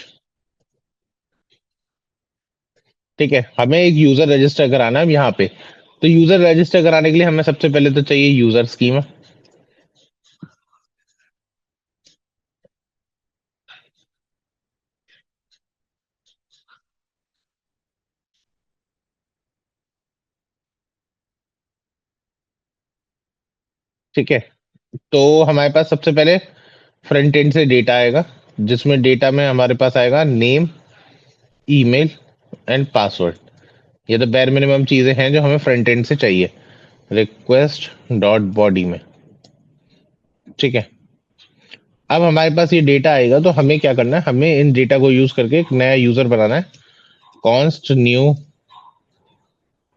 S1: ठीक है, हमें एक यूजर रजिस्टर कराना है यहाँ पे। तो यूजर रजिस्टर कराने के लिए हमें सबसे पहले तो चाहिए यूजर स्कीमा। ठीक है, तो हमारे पास सबसे पहले फ्रंट एंड से डेटा आएगा, जिसमें डेटा में हमारे पास आएगा नेम, ईमेल एंड पासवर्ड। ये तो बेयर मिनिमम चीजें हैं जो हमें फ्रंट एंड से चाहिए रिक्वेस्ट डॉट बॉडी में। ठीक है, अब हमारे पास ये डेटा आएगा तो हमें क्या करना है, हमें इन डेटा को यूज करके एक नया यूजर बनाना है। Const new,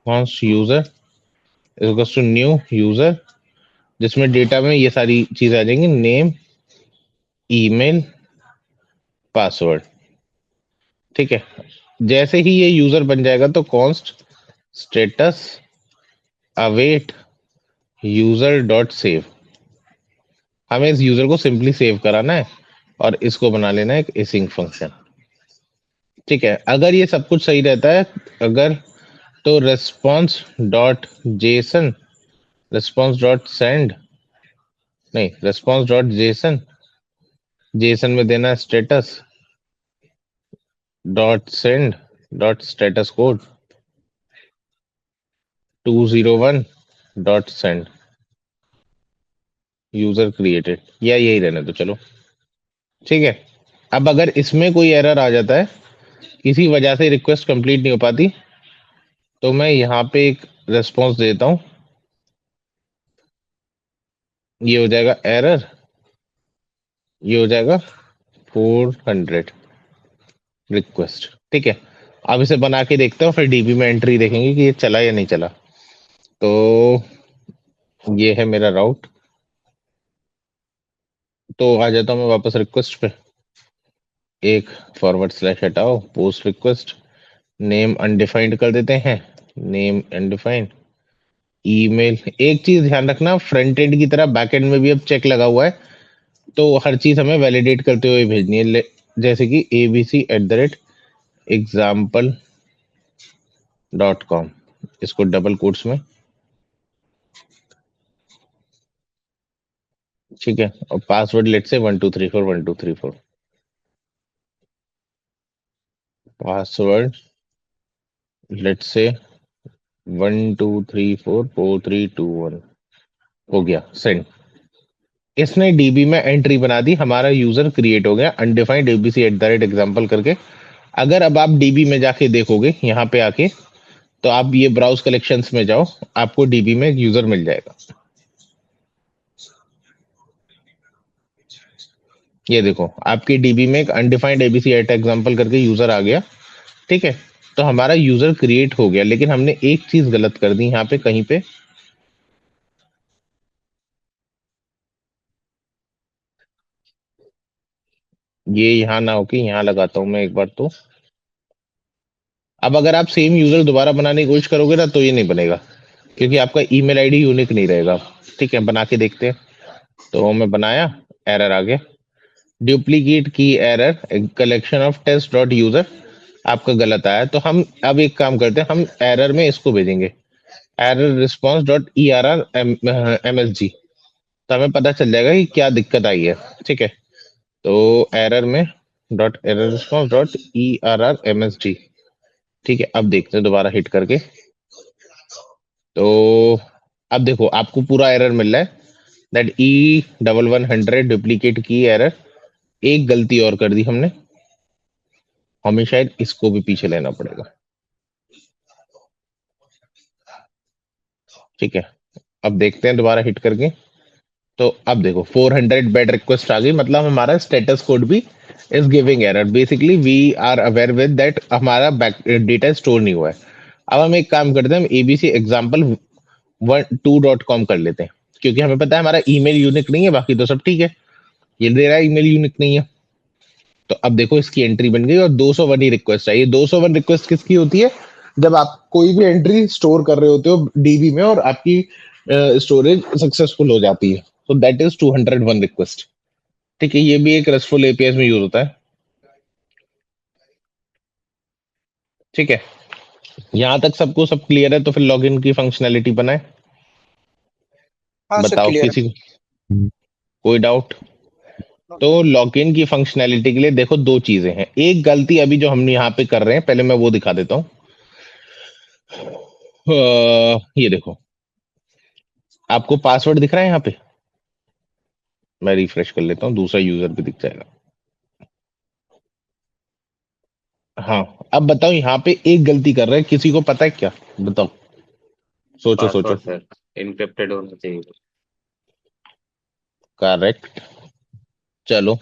S1: const user equals to new user, जिसमें डेटा में ये सारी चीजें आ जाएंगी, नेम, ईमेल, पासवर्ड। ठीक है, जैसे ही ये यूजर बन जाएगा तो const status await user dot save, हमें इस यूजर को सिंपली सेव कराना है और इसको बना लेना है एक एसिंक फंक्शन। ठीक है, अगर ये सब कुछ सही रहता है, अगर तो response dot JSON, response dot send, नहीं रेस्पॉन्स डॉट जेसन जेसन में देना status dot send dot status code 201 dot send user created, या यही रहने दो चलो, ठीक है। अब अगर इसमें कोई एरर आ जाता है, किसी वजह से रिक्वेस्ट कंप्लीट नहीं हो पाती, तो मैं यहाँ पे एक रेस्पॉन्स देता हूँ, ये हो जाएगा एरर, ये हो जाएगा 400 रिक्वेस्ट, ठीक है। अब इसे बना के देखते हो, फिर डीबी में एंट्री देखेंगे कि ये चला या नहीं चला। तो ये है मेरा राउट, तो आ जाता हूँ मैं वापस रिक्वेस्ट पे, एक फॉरवर्ड स्लैश हटाओ, पोस्ट रिक्वेस्ट, नेम अनडिफाइंड कर देते हैं, नेम अनडिफाइंड, ईमेल। एक चीज ध्यान रखना, फ्रंट एंड की तरह बैक एंड में भी अब चेक लगा हुआ है, तो हर चीज हमें वैलिडेट करते हुए भेजनी है, जैसे कि abc@example.com, इसको डबल कोट्स में, ठीक है। और पासवर्ड लेट से 1234 पासवर्ड लेट से 12344321 हो गया सेंड। इसने डीबी में एंट्री बना दी, हमारा यूजर क्रिएट हो गया अनडिफाइंड abc@example करके। अगर अब आप डीबी में जाके देखोगे यहाँ पे आके, तो आप ये ब्राउज कलेक्शंस में जाओ, आपको डीबी में एक यूजर मिल जाएगा। ये देखो आपकी डीबी में एक अनडिफाइंड abc@example करके यूजर आ गया, ठीक है। तो हमारा यूजर क्रिएट हो गया, लेकिन हमने एक चीज गलत कर दी यहाँ पे कहीं पे, ये यहाँ ना होके यहाँ लगाता हूं मैं एक बार तो। अब अगर आप सेम यूजर दोबारा बनाने की कोशिश करोगे ना, तो ये नहीं बनेगा, क्योंकि आपका ईमेल आईडी यूनिक नहीं रहेगा, ठीक है। बना के देखते हैं, तो मैं बनाया, एरर आ गया, डुप्लीकेट की error, collection of test dot user आपका गलत आया। तो हम अब एक काम करते हैं, हम एरर में इसको भेजेंगे, error response dot ERR MSG, तो हमें पता चल जाएगा कि क्या दिक्कत आई है, ठीक है। तो एरर में dot error response dot ERR MSG, ठीक है। अब देखते हैं दोबारा हिट करके, तो अब देखो आपको पूरा एरर मिल रहा है, दैट E1100 डुप्लीकेट की एरर। एक गलती और कर दी हमने, हमें शायद इसको भी पीछे लेना पड़ेगा, ठीक है। अब देखते हैं दोबारा हिट करके, तो अब देखो 400 बेड रिक्वेस्ट आ गई, मतलब हमारा स्टेटस कोड भी is giving error. Basically we are aware with that हमारा बैक डेटा स्टोर नहीं हुआ है। अब हम एक काम करते हैं, हम abcexample12.com कर लेते हैं, क्योंकि हमें पता है हमारा ईमेल यूनिक नहीं है, बाकी तो सब ठीक है। ये दे रहा है ईमेल यूनिक नहीं है, तो अब देखो इसकी एंट्री बन गई और 201 ही रिक्वेस्ट आई। 201 रिक्वेस्ट किसकी होती है, जब आप कोई भी एंट्री स्टोर कर रहे होते हो डीबी में और आपकी स्टोरेज सक्सेसफुल हो जाती है, तो दैट इज 201 रिक्वेस्ट, ठीक है। ये भी एक रेस्टफुल एपीआई में यूज होता है, ठीक है। यहाँ तक सबको सब क्लियर है, तो फिर लॉगिन की फंक्शनैलिटी बनाए,
S4: हाँ सर
S1: बताओ
S4: क्लियर।
S1: किसी को कोई डाउट। तो लॉगिन की फंक्शनैलिटी के लिए देखो दो चीजें हैं, एक गलती अभी जो हम यहाँ पे कर रहे हैं, पहले मैं वो दिखा देता हूँ। ये देखो आपको पासवर्ड दिख रहा है यहाँ पे, मैं रिफ्रेश कर लेता हूँ, दूसरा यूजर भी दिख जाएगा। हाँ, अब बताओ यहाँ पे एक गलती कर रहे हैं, किसी को पता है क्या, बताओ, सोचो सोचो।
S2: पासवर्ड सर इनक्रिप्टेड होना चाहिए।
S1: करेक्ट, चलो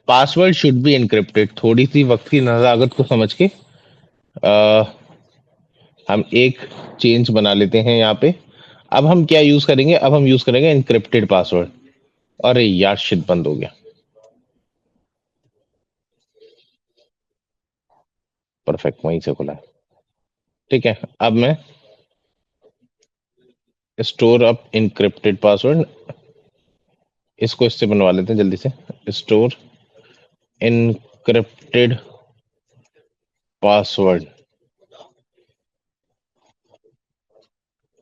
S1: पासवर्ड शुड बी इनक्रिप्टेड। थोड़ी सी वक्त की नजाकत को समझ के आ, हम एक चेंज बना लेते हैं यहाँ पे। अब हम क्या यूज करेंगे, अब हम यूज करेंगे इनक्रिप्टेड पासवर्ड। अरे यार शिट, बंद हो गया, परफेक्ट, वहीं से खुला है, ठीक है। अब मैं स्टोर अप इनक्रिप्टेड पासवर्ड, इसको इससे बनवा लेते हैं जल्दी से, स्टोर इनक्रिप्टेड पासवर्ड।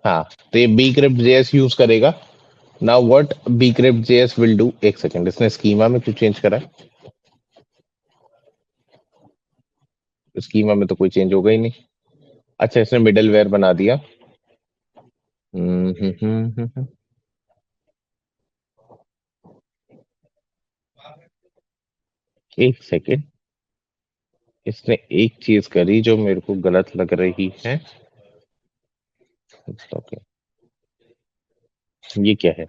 S1: हाँ, तो ये bcrypt.js यूज करेगा, now what bcrypt.js will do, एक सेकंड, इसने स्कीमा में क्यों चेंज करा है? स्कीमा में तो कोई चेंज होगा ही नहीं। अच्छा, इसने मिडलवेयर बना दिया। एक सेकंड, इसने एक चीज करी जो मेरे को गलत लग रही है। ओके, ये क्या है?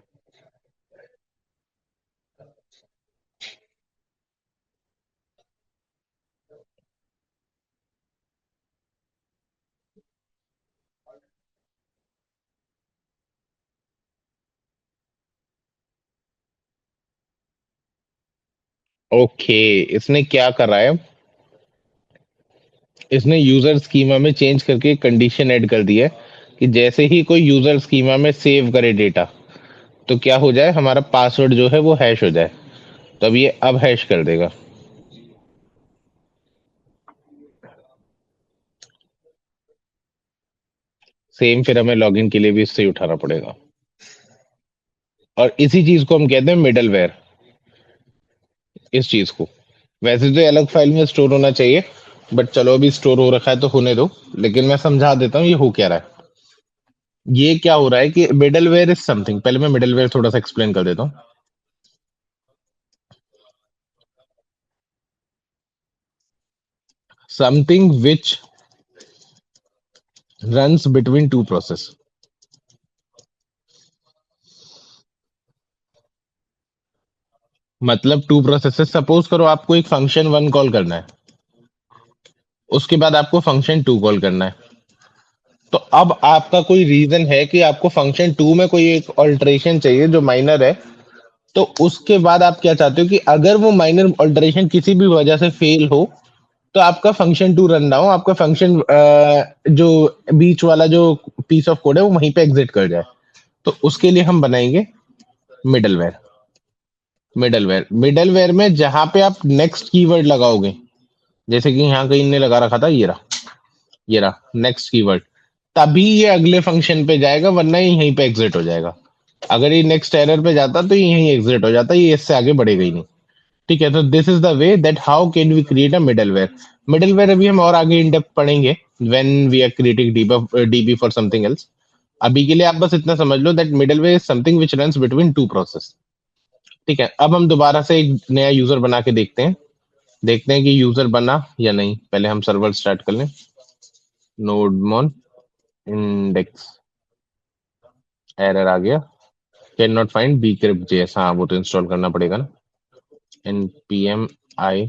S1: ओके, इसने क्या करा है, इसने यूजर स्कीमा में चेंज करके कंडीशन ऐड कर दी है कि जैसे ही कोई यूजर स्कीमा में सेव करे डेटा, तो क्या हो जाए, हमारा पासवर्ड जो है वो हैश हो जाए। तो अब ये अब हैश कर देगा। सेम फिर हमें लॉगिन के लिए भी इससे ही उठाना पड़ेगा, और इसी चीज को हम कहते हैं मिडलवेयर। इस चीज को वैसे तो ये अलग फाइल में स्टोर होना चाहिए, बट चलो अभी स्टोर हो रखा है तो होने दो। लेकिन मैं समझा देता हूँ ये हो क्या रहा है। ये क्या हो रहा है कि मिडलवेयर इज समथिंग, पहले मैं मिडलवेयर थोड़ा सा एक्सप्लेन कर देता हूँ। Something which runs between two process. मतलब टू प्रोसेसेस, सपोज करो आपको एक फंक्शन वन कॉल करना है, उसके बाद आपको फंक्शन टू कॉल करना है। तो अब आपका कोई रीजन है कि आपको फंक्शन टू में कोई एक ऑल्टरेशन चाहिए जो माइनर है, तो उसके बाद आप क्या चाहते हो कि अगर वो माइनर ऑल्टरेशन किसी भी वजह से फेल हो, तो आपका फंक्शन टू रन ना हो, आपका फंक्शन जो बीच वाला जो पीस ऑफ कोड है वो वहीं पे एग्जिट कर जाए। तो उसके लिए हम बनाएंगे मिडलवेयर। मिडलवेयर में जहां पे आप नेक्स्ट कीवर्ड लगाओगे, जैसे कि यहाँ कहीं ने लगा रखा था, ये रहा नेक्स्ट कीवर्ड, तभी ये अगले फंक्शन पे जाएगा, वरना ये यहीं पे एग्जिट हो जाएगा। अगर ये नेक्स्ट एरर पे जाता तो ये यहीं एग्जिट हो जाता, ये इससे आगे बढ़ेगा ही नहीं। ठीक है, तो this is the way that how can we create a middleware. Middleware अभी हम और आगे इन डेप्थ पढ़ेंगे when we are creating DB for something else. अभी के लिए आप बस इतना समझ लो that middleware is something which runs between two process. ठीक है, अब हम दोबारा से एक नया यूजर बना के देखते हैं कि यूजर बना या नहीं। पहले हम सर्वर स्टार्ट कर लें। नोडमोन इंडेक्स, एरर आ गया, कैन नॉट फाइंड bcrypt.js। हाँ, वो तो इंस्टॉल करना पड़ेगा ना। npm i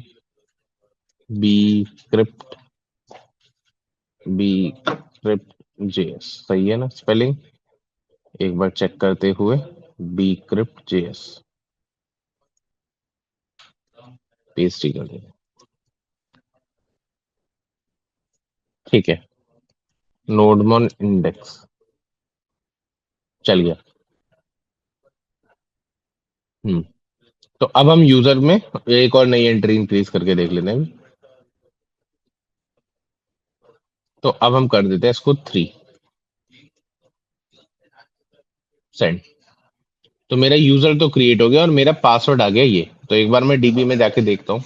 S1: bcrypt.js, सही है ना स्पेलिंग? एक बार चेक करते हुए, bcrypt.js पेस्ट ही कर देंगे। ठीक है, नोडमोन इंडेक्स चल गया। हम्म, तो अब हम यूजर में एक और नई एंट्री इंक्रीज करके देख लेते हैं। तो अब हम कर देते हैं इसको 3 सेंड। तो मेरा यूजर तो क्रिएट हो गया और मेरा पासवर्ड आ गया ये। तो एक बार मैं डीबी में जाके देखता हूँ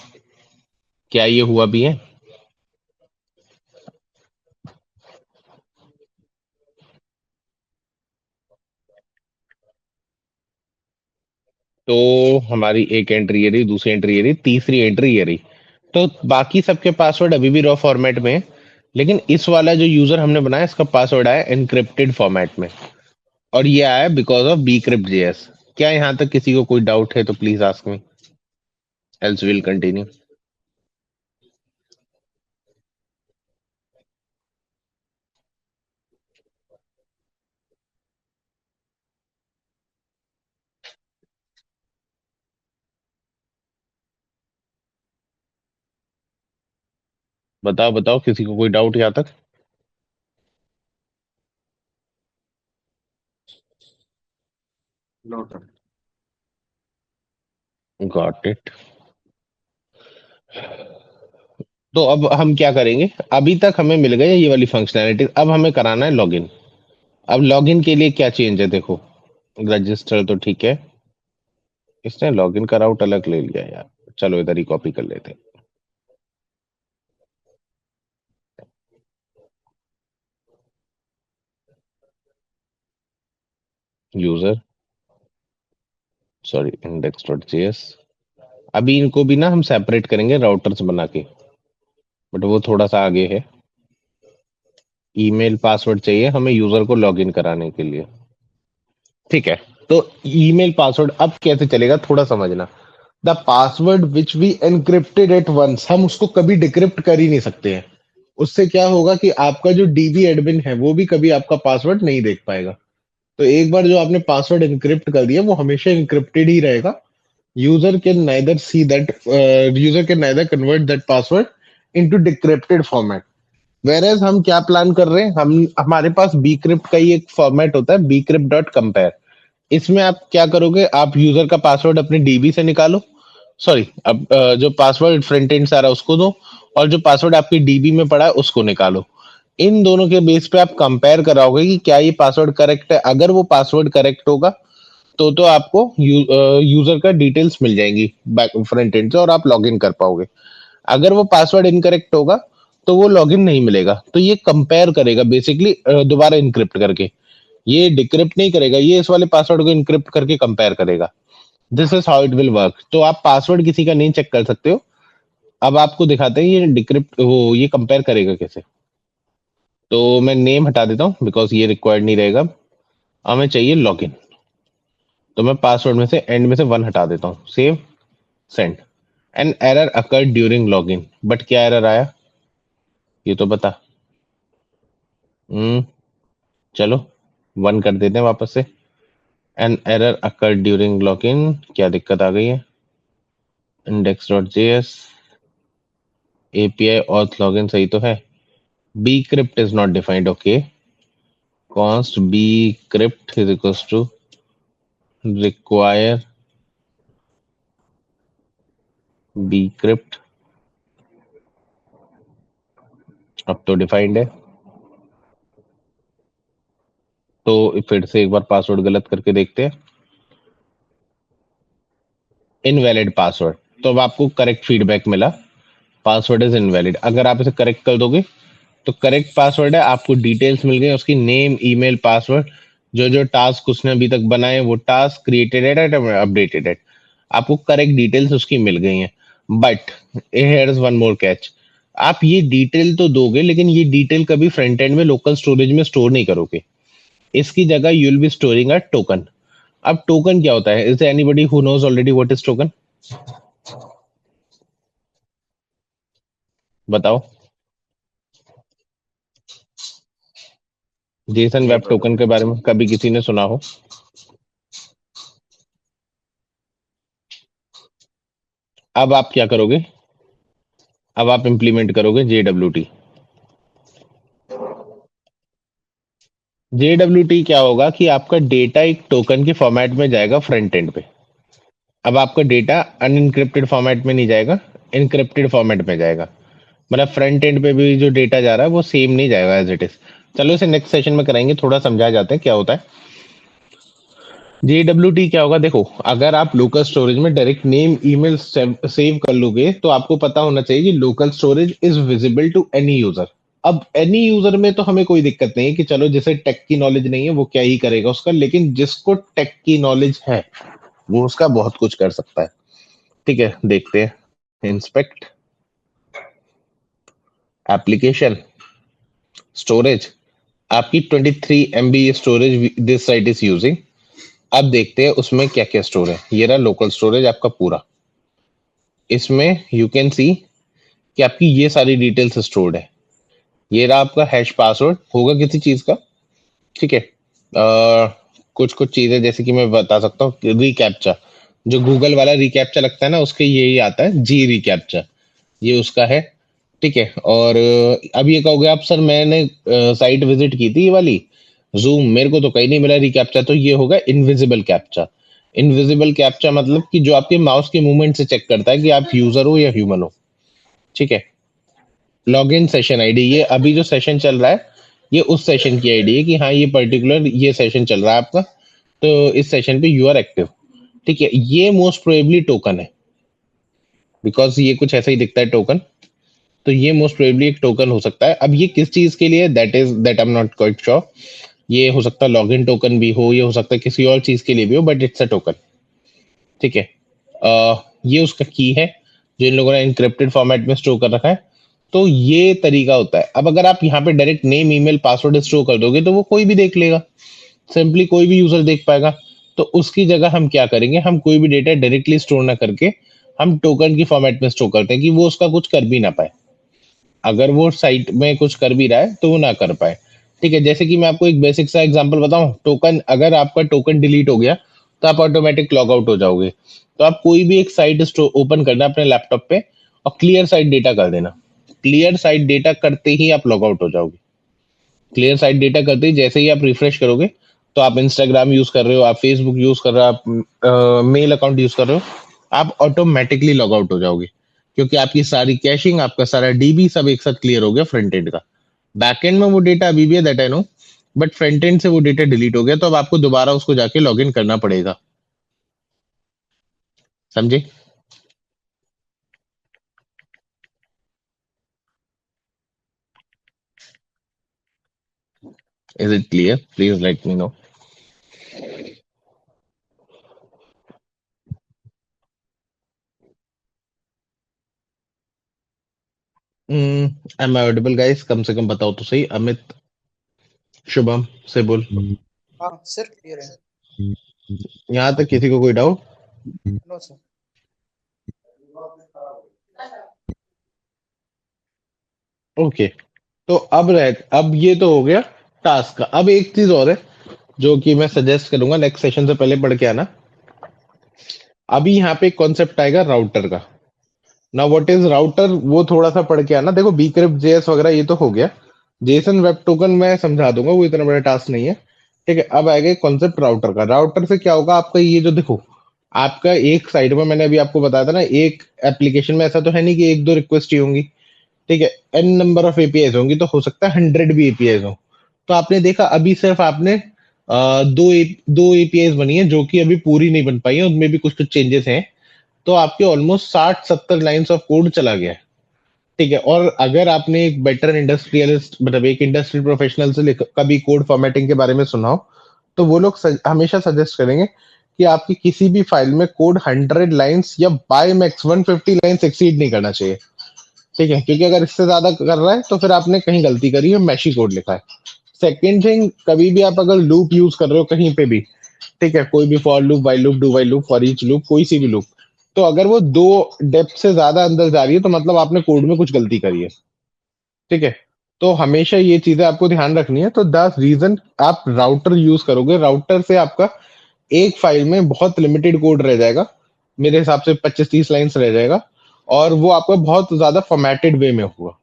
S1: क्या ये हुआ भी है। तो हमारी एक एंट्री ये रही, दूसरी एंट्री ये रही, तीसरी एंट्री ये रही। तो बाकी सबके पासवर्ड अभी भी रॉ फॉर्मेट में है, लेकिन इस वाला जो यूजर हमने बनाया इसका पासवर्ड आया एनक्रिप्टेड फॉर्मेट में, और ये आया बिकॉज ऑफ bcrypt.js। क्या यहाँ तक किसी को कोई डाउट है तो please ask me, else will continue. बताओ बताओ, किसी को कोई डाउट यहाँ तक?
S2: No sir.
S1: Got it. तो अब हम क्या करेंगे, अभी तक हमें मिल गई ये वाली फंक्शनैलिटी, अब हमें कराना है लॉगिन। अब लॉगिन के लिए क्या चेंज है देखो, रजिस्टर तो ठीक है, इसने लॉगिन का राउट अलग ले लिया यार। चलो इधर ही कॉपी कर लेते हैं। User sorry index.js। अभी इनको भी ना हम सेपरेट करेंगे राउटर्स बना के, बट वो थोड़ा सा आगे है। ईमेल पासवर्ड चाहिए हमें यूजर को लॉगिन कराने के लिए, ठीक है। तो ईमेल पासवर्ड अब कैसे चलेगा थोड़ा समझना। The password which we encrypted at once, हम उसको कभी डिक्रिप्ट कर ही नहीं सकते हैं। उससे क्या होगा कि आपका जो डीबी एडमिन है वो भी कभी आपका पासवर्ड नहीं देख पाएगा। तो एक बार जो आपने पासवर्ड एनक्रिप्ट कर दिया वो हमेशा एनक्रिप्टेड ही रहेगा। User can neither see that, user can neither convert that password into decrypted format. Whereas हम क्या प्लान कर रहे हैं, हम हमारे पास bcrypt का ही एक फॉर्मेट होता है bcrypt.compare। इसमें आप क्या करोगे, आप यूजर का पासवर्ड अपने डीबी से निकालो, सॉरी अब जो पासवर्ड फ्रंट एंड से आ रहा है उसको दो, और जो पासवर्ड आपकी डीबी में पड़ा है उसको निकालो। इन दोनों के बेस पे आप कंपेयर कराओगे कि क्या ये पासवर्ड करेक्ट है। अगर वो पासवर्ड करेक्ट होगा तो आपको यूजर का डिटेल्स मिल जाएंगी बैक फ्रंट एंड से और आप लॉगिन कर पाओगे। अगर वो पासवर्ड इनकरेक्ट होगा तो वो लॉगिन नहीं मिलेगा। तो ये कंपेयर करेगा बेसिकली दोबारा इनक्रिप्ट करके, ये डिक्रिप्ट नहीं करेगा, ये इस वाले पासवर्ड को इनक्रिप्ट करके कंपेयर करेगा। This is how it will work. तो आप पासवर्ड किसी का नहीं चेक कर सकते हो। अब आपको दिखाते हैं ये डिक्रिप्ट वो ये कंपेयर करेगा कैसे। तो मैं नेम हटा देता हूँ बिकॉज ये रिक्वायर्ड नहीं रहेगा। हमें चाहिए लॉगिन, तो मैं पासवर्ड में से एंड में से 1 हटा देता हूँ। Save, send. An error occurred during login, but क्या एरर आया ये तो बता। चलो 1 कर देते हैं वापस से। An error occurred during login, क्या दिक्कत आ गई है। index.js API auth login सही तो है। bcrypt is not defined, okay। const bcrypt is equals to require bcrypt, अब तो डिफाइंड है। तो फिर से एक बार पासवर्ड गलत करके देखते हैं। इनवैलिड पासवर्ड, तो अब आपको करेक्ट फीडबैक मिला, पासवर्ड इज इनवैलिड। अगर आप इसे करेक्ट कर दोगे तो करेक्ट पासवर्ड है, आपको डिटेल्स मिल गई उसकी, नेम, ईमेल, पासवर्ड, जो जो टास्क उसने अभी तक बनाए वो task created at updated at, आपको करेक्ट डिटेल्स उसकी मिल गई हैं। But here is one more catch, आप ये डिटेल तो दोगे लेकिन ये डिटेल कभी फ्रंट एंड में लोकल स्टोरेज में स्टोर नहीं करोगे। इसकी जगह you will be storing a token. अब टोकन क्या होता है, is anybody who knows already what is token? बताओ। जेसन
S2: जी
S1: वेब
S2: बताओ।
S1: टोकन के बारे में कभी किसी ने सुना हो? अब आप क्या करोगे, अब आप इंप्लीमेंट करोगे JWT। JWT क्या होगा कि आपका डेटा एक टोकन के फॉर्मेट में जाएगा फ्रंट एंड पे। अब आपका डेटा अनइनक्रिप्टेड फॉर्मेट में नहीं जाएगा, इनक्रिप्टेड फॉर्मेट में जाएगा। मतलब फ्रंट एंड पे भी जो डेटा जा रहा है वो सेम नहीं जाएगा एज इट इज। चलो इसे नेक्स्ट सेशन में कराएंगे, थोड़ा समझाया जाता है क्या होता है। JWT क्या होगा, देखो अगर आप लोकल स्टोरेज में डायरेक्ट नेम ईमेल सेव कर लोगे तो आपको पता होना चाहिए कि local storage is visible to any user. अब एनी यूजर में तो हमें कोई दिक्कत नहीं है कि चलो जिसे टेक की नॉलेज नहीं है वो क्या ही करेगा उसका, लेकिन जिसको टेक की नॉलेज है वो उसका बहुत कुछ कर सकता है। ठीक है, देखते हैं। इंस्पेक्ट एप्लीकेशन स्टोरेज, आपकी 23 MB storage this site is using. अब देखते हैं उसमें क्या क्या स्टोर है। ये रहा लोकल स्टोरेज आपका पूरा। इसमें यू कैन सी कि आपकी ये सारी डिटेल्स स्टोर्ड है। ये रहा आपका हैश पासवर्ड होगा किसी चीज का, ठीक है। कुछ कुछ चीजें जैसे कि मैं बता सकता हूँ, रिकैप्चा, जो गूगल वाला रिकैप्चा लगता है ना उसके यही आता है, जी रिकैप्चा, ये उसका है, ठीक है। और अब ये कहोगे आप सर मैंने साइट विजिट की थी ये वाली जूम, मेरे को तो कहीं नहीं मिला रिकैप्चा, तो ये होगा इनविजिबल कैप्चा। इनविजिबल कैप्चा मतलब कि जो आपके माउस के मूवमेंट से चेक करता है कि आप यूजर हो या ह्यूमन हो, ठीक है। लॉगिन सेशन आईडी, ये अभी जो सेशन चल रहा है ये उस सेशन की आईडी है कि हाँ ये पर्टिकुलर ये सेशन चल रहा है आपका, तो इस सेशन पे यू आर एक्टिव, ठीक है। ये मोस्ट प्रोबेबली टोकन है, बिकॉज ये कुछ ऐसा ही दिखता है टोकन, तो ये मोस्ट प्रोबेबली एक टोकन हो सकता है। अब ये किस चीज के लिए, that I am not quite sure. ये हो सकता है लॉगिन टोकन भी हो, ये हो सकता है किसी और चीज के लिए भी हो, बट इट्स अ टोकन, ठीक है। ये उसका की है जो इन लोगों ने इनक्रिप्टेड फॉर्मेट में स्टोर कर रखा है। तो ये तरीका होता है। अब अगर आप यहाँ पे direct name, email, password store कर दोगे तो वो कोई भी देख लेगा, सिंपली कोई भी यूजर देख पाएगा। तो उसकी जगह हम क्या करेंगे, हम कोई भी डेटा डायरेक्टली स्टोर ना करके हम टोकन की फॉर्मेट में स्टोर करते हैं कि वो उसका कुछ कर भी ना पाए। अगर वो साइट में कुछ कर भी रहा है तो वो ना कर पाए, ठीक है। जैसे कि मैं आपको एक बेसिक सा एग्जांपल बताऊं, टोकन, अगर आपका टोकन डिलीट हो गया तो आप ऑटोमेटिक लॉग आउट हो जाओगे। तो आप कोई भी एक साइट ओपन करना अपने लैपटॉप पे और क्लियर साइट डेटा कर देना। क्लियर साइट डेटा करते ही आप लॉग आउट हो जाओगे। क्लियर साइट डेटा करते ही जैसे ही आप रिफ्रेश करोगे, तो आप इंस्टाग्राम यूज कर रहे हो, आप फेसबुक यूज कर रहे हो, आप मेल अकाउंट यूज कर रहे हो, आप ऑटोमेटिकली लॉग आउट हो जाओगे, क्योंकि आपकी सारी कैशिंग, आपका सारा डीबी सब एक साथ क्लियर हो गया फ्रंट एंड का। बैक एंड में वो डेटा अभी भी है, that I know, but front end से वो डेटा डिलीट हो गया, तो अब आपको दोबारा उसको जाके लॉग इन करना पड़ेगा। समझे? Is it clear? Please let me know. I am audible guys? कम से कम बताओ तो सही। अमित, शुभम, सिबुल,
S4: हाँ सर क्लियर है।
S1: यहाँ तक किसी को कोई डाउट?
S4: No sir.
S1: ओके, तो अब ये तो हो गया टास्क का। अब एक चीज और है जो कि मैं सजेस्ट करूंगा, नेक्स्ट सेशन से पहले पढ़ के आना। अभी यहाँ पे एक कॉन्सेप्ट आएगा राउटर का। ना व्हाट इज राउटर, वो थोड़ा सा पढ़ के आना। देखो bcrypt JS वगैरह ये तो हो गया, जेसन वेब टोकन मैं समझा दूंगा, वो इतना बड़ा टास्क नहीं है, ठीक है। अब आएगा कॉन्सेप्ट राउटर का। राउटर से क्या होगा, आपका ये जो देखो, आपका एक साइड में, मैंने अभी आपको बताया था ना, एक एप्लीकेशन में ऐसा तो है नहीं कि एक दो रिक्वेस्ट ही होंगी, ठीक है। एन नंबर ऑफ एपीआईज होंगी, तो हो सकता है 100 भी एपीआईज हो। तो आपने देखा अभी सिर्फ आपने दो एपीआईज बनी है जो कि अभी पूरी नहीं बन पाई है, उनमें भी कुछ कुछ चेंजेस हैं। तो आपके ऑलमोस्ट 60-70 लाइंस ऑफ कोड चला गया है, ठीक है। और अगर आपने एक बेटर इंडस्ट्रियलिस्ट, मतलब एक इंडस्ट्रियल प्रोफेशनल से कभी कोड फॉर्मेटिंग के बारे में सुना हो, तो वो लोग हमेशा सजेस्ट करेंगे कि आपकी किसी भी फाइल में कोड 100 लाइंस या बाय मैक्स 150 लाइंस एक्सीड नहीं करना चाहिए, ठीक है। क्योंकि अगर इससे ज्यादा कर रहा है तो फिर आपने कहीं गलती करी है, मैशी कोड लिखा है। सेकेंड थिंग, कभी भी आप अगर लूप यूज कर रहे हो कहीं पे भी, ठीक है, कोई भी for loop, while loop, do while loop, for each loop, कोई सी भी लूप, तो अगर वो 2 डेप्थ से ज्यादा अंदर जा रही है तो मतलब आपने कोड में कुछ गलती करी है, ठीक है। तो हमेशा ये चीजें आपको ध्यान रखनी है। तो द रीजन आप राउटर यूज करोगे, राउटर से आपका एक फाइल में बहुत लिमिटेड कोड रह जाएगा, मेरे हिसाब से 25-30 लाइन्स रह जाएगा, और वो आपका बहुत ज्यादा फॉर्मेटेड वे में होगा।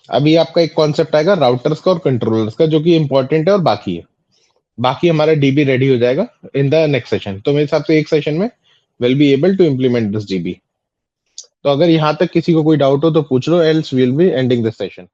S1: अभी आपका एक कॉन्सेप्ट आएगा राउटर्स का और कंट्रोलर्स का, जो कि इंपॉर्टेंट है, और बाकी है, बाकी हमारा डीबी रेडी हो जाएगा इन द नेक्स्ट सेशन। तो मेरे हिसाब से एक सेशन में will be able to implement this DB. तो अगर यहाँ तक किसी को कोई डाउट हो तो पूछ लो, else will be ending this session.